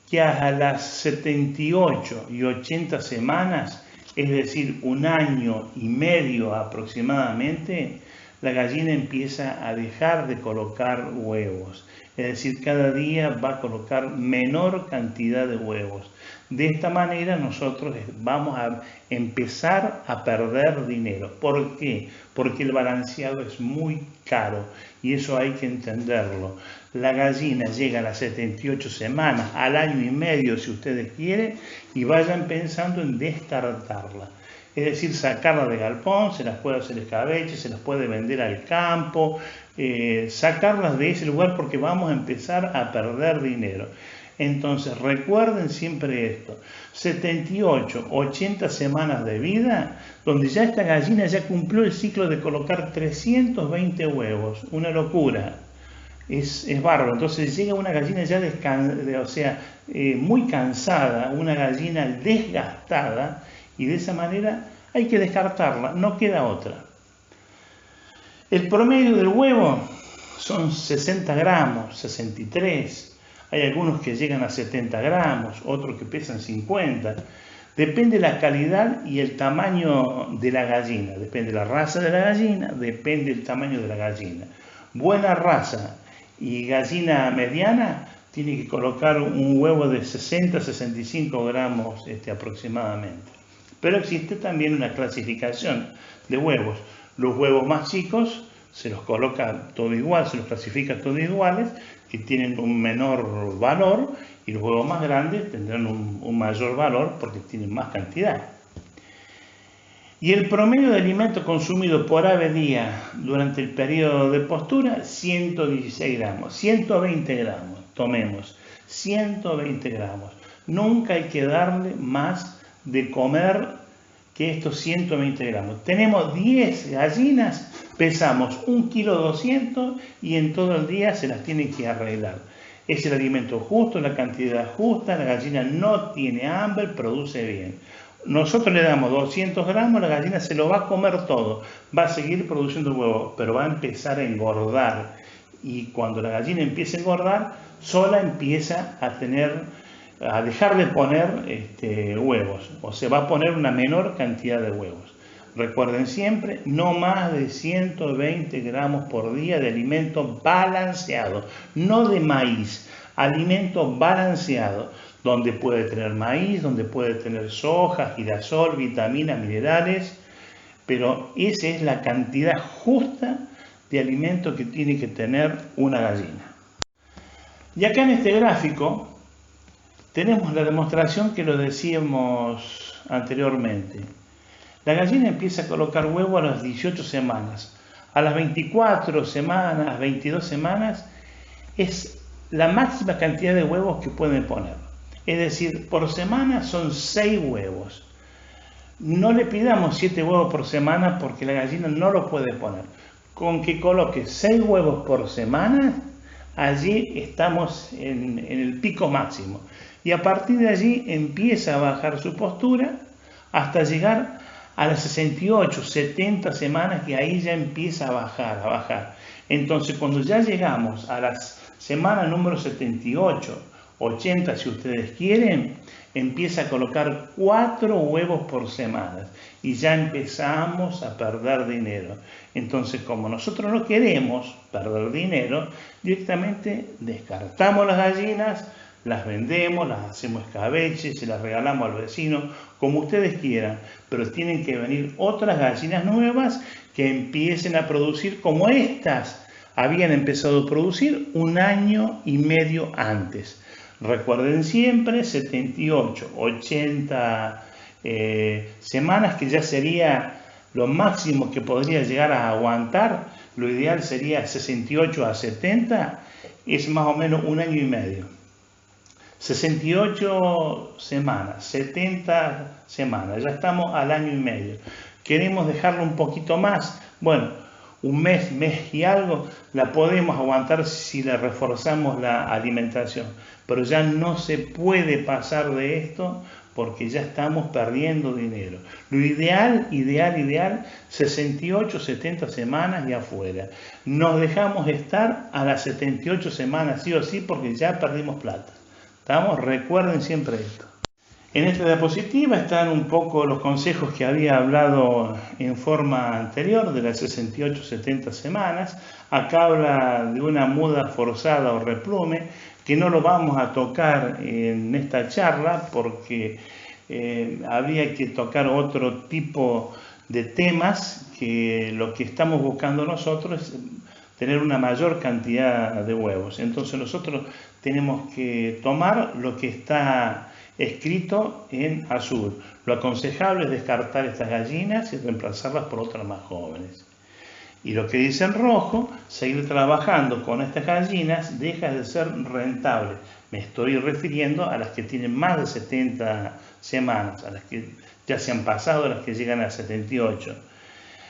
que a las 78 y 80 semanas, es decir, 1 año y medio aproximadamente, la gallina empieza a dejar de colocar huevos. Es decir, cada día va a colocar menor cantidad de huevos. De esta manera nosotros vamos a empezar a perder dinero. ¿Por qué? Porque el balanceado es muy caro y eso hay que entenderlo. La gallina llega a las 78 semanas, al año y medio si ustedes quieren, y vayan pensando en descartarla. Es decir, sacarla de galpón, se las puede hacer escabeche, se las puede vender al campo, sacarlas de ese lugar porque vamos a empezar a perder dinero. Entonces recuerden siempre esto, 78, 80 semanas de vida, donde ya esta gallina ya cumplió el ciclo de colocar 320 huevos, una locura. Es bárbaro. Entonces llega una gallina ya muy cansada, una gallina desgastada, y de esa manera hay que descartarla, no queda otra. El promedio del huevo son 60 gramos, 63. Hay algunos que llegan a 70 gramos, otros que pesan 50. Depende la calidad y el tamaño de la gallina, depende la raza de la gallina, depende el tamaño de la gallina. Buena raza y gallina mediana tiene que colocar un huevo de 60-65 gramos aproximadamente. Pero existe también una clasificación de huevos. Los huevos más chicos se los coloca todo igual, se los clasifica todos iguales, que tienen un menor valor, y los huevos más grandes tendrán un mayor valor porque tienen más cantidad. Y el promedio de alimento consumido por ave día durante el periodo de postura, 116 gramos, 120 gramos, tomemos, 120 gramos. Nunca hay que darle más de comer que estos 120 gramos. Tenemos 10 gallinas, pesamos 1,2 kg y en todo el día se las tienen que arreglar. Es el alimento justo, la cantidad justa, la gallina no tiene hambre, produce bien. Nosotros le damos 200 gramos, la gallina se lo va a comer todo, va a seguir produciendo huevos, pero va a empezar a engordar. Y cuando la gallina empieza a engordar, sola empieza a dejar de poner huevos, o se va a poner una menor cantidad de huevos. Recuerden siempre, no más de 120 gramos por día de alimento balanceado, no de maíz, alimento balanceado, donde puede tener maíz, donde puede tener soja, girasol, vitaminas, minerales, pero esa es la cantidad justa de alimento que tiene que tener una gallina. Y acá en este gráfico tenemos la demostración que lo decíamos anteriormente. La gallina empieza a colocar huevo a las 18 semanas. A las 24 semanas, 22 semanas, es la máxima cantidad de huevos que pueden poner. Es decir, por semana son 6 huevos. No le pidamos 7 huevos por semana porque la gallina no lo puede poner. Con que coloque 6 huevos por semana, allí estamos en el pico máximo. Y a partir de allí empieza a bajar su postura hasta llegar a las 68, 70 semanas, que ahí ya empieza a bajar. Entonces, cuando ya llegamos a la semana número 78, 80 si ustedes quieren, empieza a colocar 4 huevos por semana y ya empezamos a perder dinero. Entonces, como nosotros no queremos perder dinero, directamente descartamos las gallinas, las vendemos, las hacemos escabeche, se las regalamos al vecino, como ustedes quieran, pero tienen que venir otras gallinas nuevas que empiecen a producir como estas habían empezado a producir 1 año y medio antes. Recuerden siempre 78, 80 semanas, que ya sería lo máximo que podría llegar a aguantar. Lo ideal sería 68 a 70, es más o menos un año y medio. 68 semanas, 70 semanas, ya estamos al año y medio. Queremos dejarlo un poquito más, bueno, un mes, mes y algo, la podemos aguantar si le reforzamos la alimentación, pero ya no se puede pasar de esto porque ya estamos perdiendo dinero. Lo ideal, 68, 70 semanas y afuera. Nos dejamos estar a las 78 semanas sí o sí porque ya perdimos plata. ¿Estamos? Recuerden siempre esto. En esta diapositiva están un poco los consejos que había hablado en forma anterior de las 68-70 semanas. Acá habla de una muda forzada o replume, que no lo vamos a tocar en esta charla porque habría que tocar otro tipo de temas, que lo que estamos buscando nosotros es tener una mayor cantidad de huevos. Entonces nosotros tenemos que tomar lo que está escrito en azul. Lo aconsejable es descartar estas gallinas y reemplazarlas por otras más jóvenes. Y lo que dice en rojo, seguir trabajando con estas gallinas deja de ser rentable. Me estoy refiriendo a las que tienen más de 70 semanas, a las que ya se han pasado, a las que llegan a 78.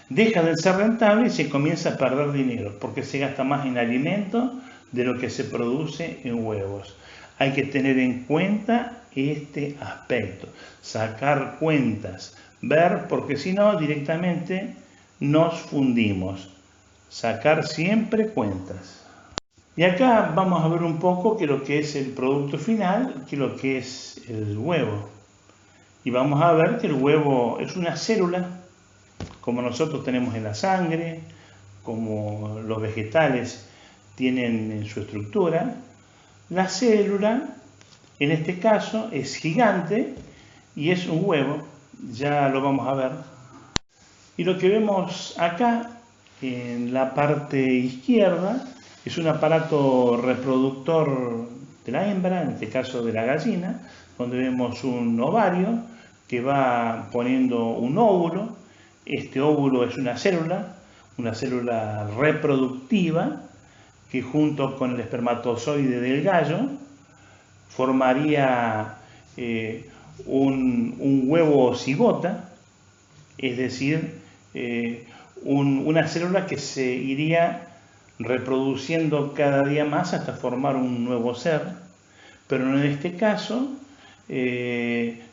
Deja de ser rentable y se comienza a perder dinero porque se gasta más en alimento de lo que se produce en huevos. Hay que tener en cuenta este aspecto, sacar cuentas, ver, porque si no directamente nos fundimos. Sacar siempre cuentas. Y acá vamos a ver un poco qué es lo que es el producto final, qué es lo que es el huevo. Y vamos a ver que el huevo es una célula, como nosotros tenemos en la sangre, como los vegetales tienen en su estructura. La célula, en este caso, es gigante y es un huevo, ya lo vamos a ver. Y lo que vemos acá, en la parte izquierda, es un aparato reproductor de la hembra, en este caso de la gallina, donde vemos un ovario que va poniendo un óvulo. Este óvulo es una célula reproductiva, que junto con el espermatozoide del gallo formaría un huevo cigota, es decir, una célula que se iría reproduciendo cada día más hasta formar un nuevo ser. Pero en este caso,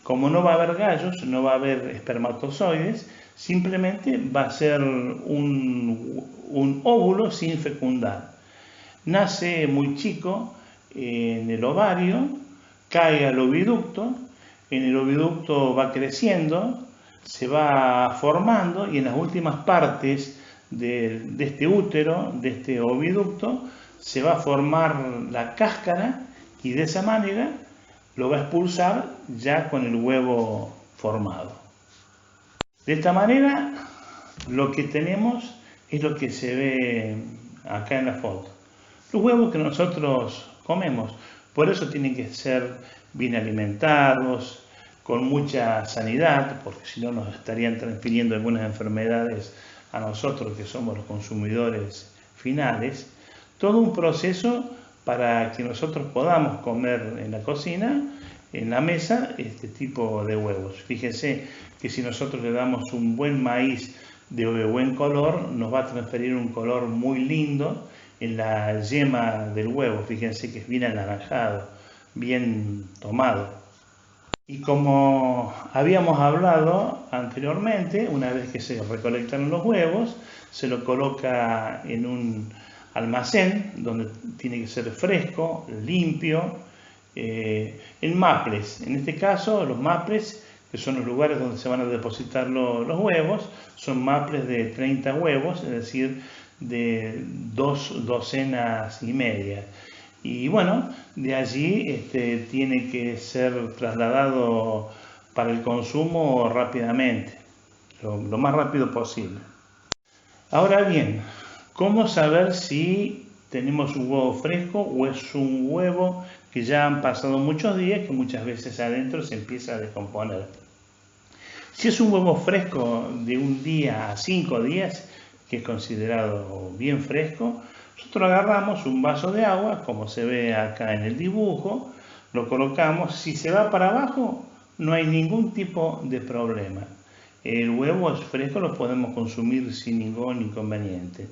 como no va a haber gallos, no va a haber espermatozoides, simplemente va a ser un óvulo sin fecundar. Nace muy chico en el ovario, cae al oviducto, en el oviducto va creciendo, se va formando y en las últimas partes de este útero, de este oviducto, se va a formar la cáscara y de esa manera lo va a expulsar ya con el huevo formado. De esta manera lo que tenemos es lo que se ve acá en la foto. Los huevos que nosotros comemos, por eso tienen que ser bien alimentados, con mucha sanidad, porque si no nos estarían transfiriendo algunas enfermedades a nosotros que somos los consumidores finales. Todo un proceso para que nosotros podamos comer en la cocina, en la mesa, este tipo de huevos. Fíjense que si nosotros le damos un buen maíz de buen color, nos va a transferir un color muy lindo en la yema del huevo. Fíjense que es bien anaranjado, bien tomado. Y como habíamos hablado anteriormente, una vez que se recolectan los huevos, se lo coloca en un almacén donde tiene que ser fresco, limpio, en maples. En este caso, los maples, que son los lugares donde se van a depositar los huevos, son maples de 30 huevos, es decir, de 2 docenas y media. Y bueno, de allí tiene que ser trasladado para el consumo rápidamente, lo más rápido posible. Ahora bien, ¿cómo saber si tenemos un huevo fresco o es un huevo que ya han pasado muchos días, que muchas veces adentro se empieza a descomponer. Si es un huevo fresco de un día a 5 días, que es considerado bien fresco, nosotros agarramos un vaso de agua, como se ve acá en el dibujo, lo colocamos. Si se va para abajo, no hay ningún tipo de problema. El huevo es fresco, lo podemos consumir sin ningún inconveniente.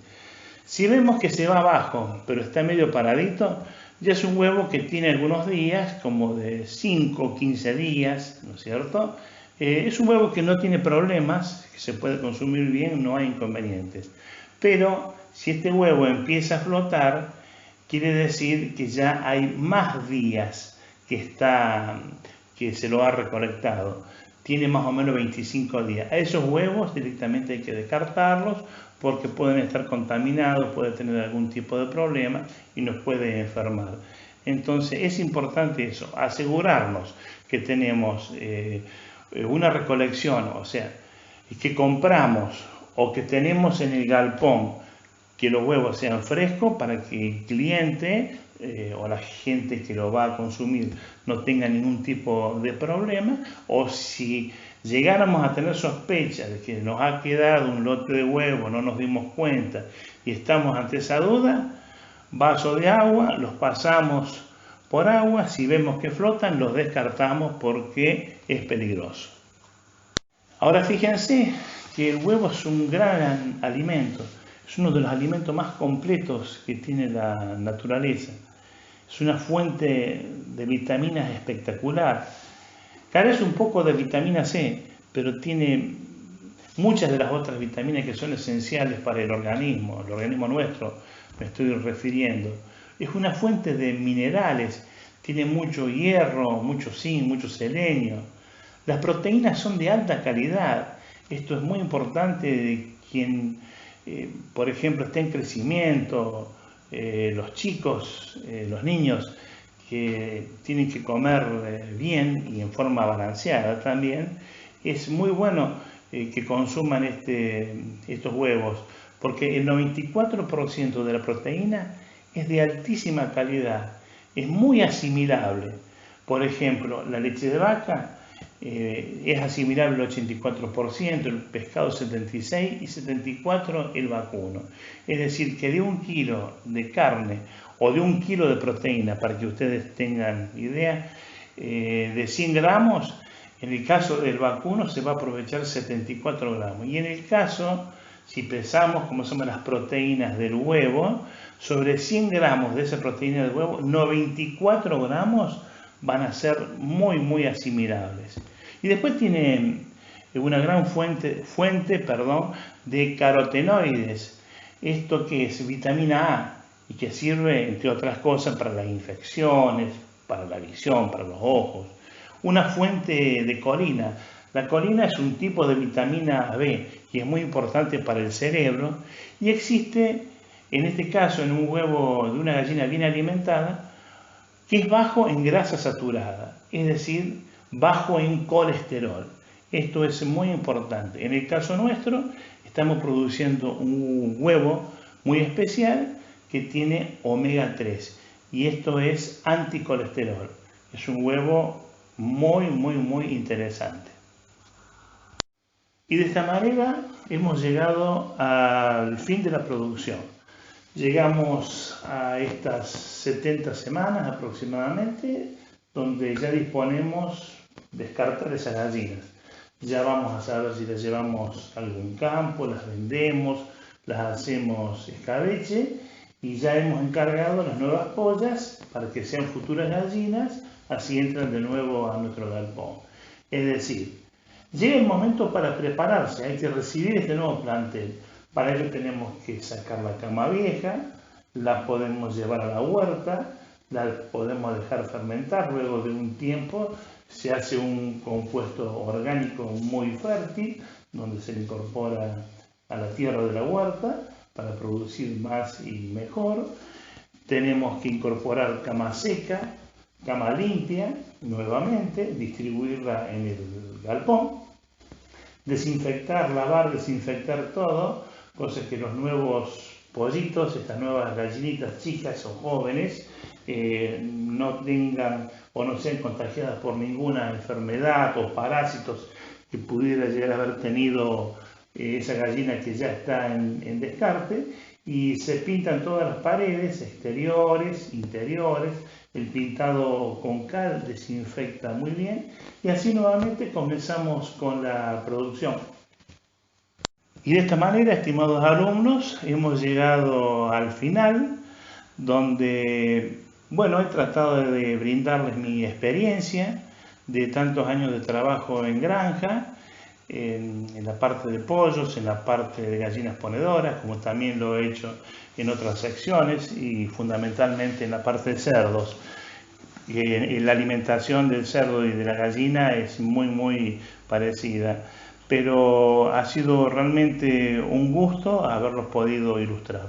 Si vemos que se va abajo, pero está medio paradito, ya es un huevo que tiene algunos días, como de 5 o 15 días, ¿no es cierto? Es un huevo que no tiene problemas, que se puede consumir bien, no hay inconvenientes. Pero si este huevo empieza a flotar, quiere decir que ya hay más días que se lo ha recolectado. Tiene más o menos 25 días. A esos huevos directamente hay que descartarlos porque pueden estar contaminados, puede tener algún tipo de problema y nos puede enfermar. Entonces es importante eso, asegurarnos que tenemos una recolección, o sea, que compramos o que tenemos en el galpón, que los huevos sean frescos para que el cliente o la gente que lo va a consumir no tenga ningún tipo de problema, o si llegáramos a tener sospecha de que nos ha quedado un lote de huevos, no nos dimos cuenta y estamos ante esa duda, vaso de agua, los pasamos por agua, si vemos que flotan los descartamos porque es peligroso. Ahora fíjense que el huevo es un gran alimento, es uno de los alimentos más completos que tiene la naturaleza. Es una fuente de vitaminas espectacular. Carece un poco de vitamina C, pero tiene muchas de las otras vitaminas que son esenciales para el organismo nuestro, me estoy refiriendo. Es una fuente de minerales, tiene mucho hierro, mucho zinc, mucho selenio. Las proteínas son de alta calidad. Esto es muy importante de quien, por ejemplo, está en crecimiento, los chicos, los niños que tienen que comer bien y en forma balanceada también. Es muy bueno que consuman estos huevos porque el 94% de la proteína es de altísima calidad, es muy asimilable. Por ejemplo, la leche de vaca es asimilable al 84%, el pescado 76% y 74% el vacuno. Es decir, que de 1 kilo de carne o de 1 kilo de proteína, para que ustedes tengan idea, de 100 gramos, en el caso del vacuno se va a aprovechar 74 gramos. Y en el caso, si pesamos como son las proteínas del huevo, sobre 100 gramos de esa proteína del huevo, 94 gramos van a ser muy asimilables. Y después tiene una gran fuente de carotenoides. Esto que es vitamina A y que sirve, entre otras cosas, para las infecciones, para la visión, para los ojos. Una fuente de colina. La colina es un tipo de vitamina B que es muy importante para el cerebro y existe, en este caso, en un huevo de una gallina bien alimentada, que es bajo en grasa saturada, es decir, bajo en colesterol. Esto es muy importante. En el caso nuestro, estamos produciendo un huevo muy especial que tiene omega 3 y esto es anticolesterol. Es un huevo muy interesante. Y de esta manera hemos llegado al fin de la producción. Llegamos a estas 70 semanas aproximadamente, donde ya disponemos de descartar esas gallinas. Ya vamos a saber si las llevamos a algún campo, las vendemos, las hacemos escabeche y ya hemos encargado las nuevas pollas para que sean futuras gallinas, así entran de nuevo a nuestro galpón. Es decir, llega el momento para prepararse, hay que recibir este nuevo plantel. Para ello tenemos que sacar la cama vieja, la podemos llevar a la huerta, la podemos dejar fermentar, luego de un tiempo se hace un compuesto orgánico muy fértil, donde se le incorpora a la tierra de la huerta para producir más y mejor. Tenemos que incorporar cama seca, cama limpia, nuevamente, distribuirla en el galpón, desinfectar, lavar, desinfectar todo, cosa que los nuevos pollitos, estas nuevas gallinitas chicas o jóvenes, no tengan o no sean contagiadas por ninguna enfermedad o parásitos que pudiera llegar a haber tenido esa gallina que ya está en descarte, y se pintan todas las paredes, exteriores, interiores. El pintado con cal desinfecta muy bien, y así nuevamente comenzamos con la producción. Y de esta manera, estimados alumnos, hemos llegado al final, donde, bueno, he tratado de brindarles mi experiencia de tantos años de trabajo en granja, en la parte de pollos, en la parte de gallinas ponedoras, como también lo he hecho en otras secciones, y fundamentalmente en la parte de cerdos. La alimentación del cerdo y de la gallina es muy parecida, pero ha sido realmente un gusto haberlos podido ilustrar.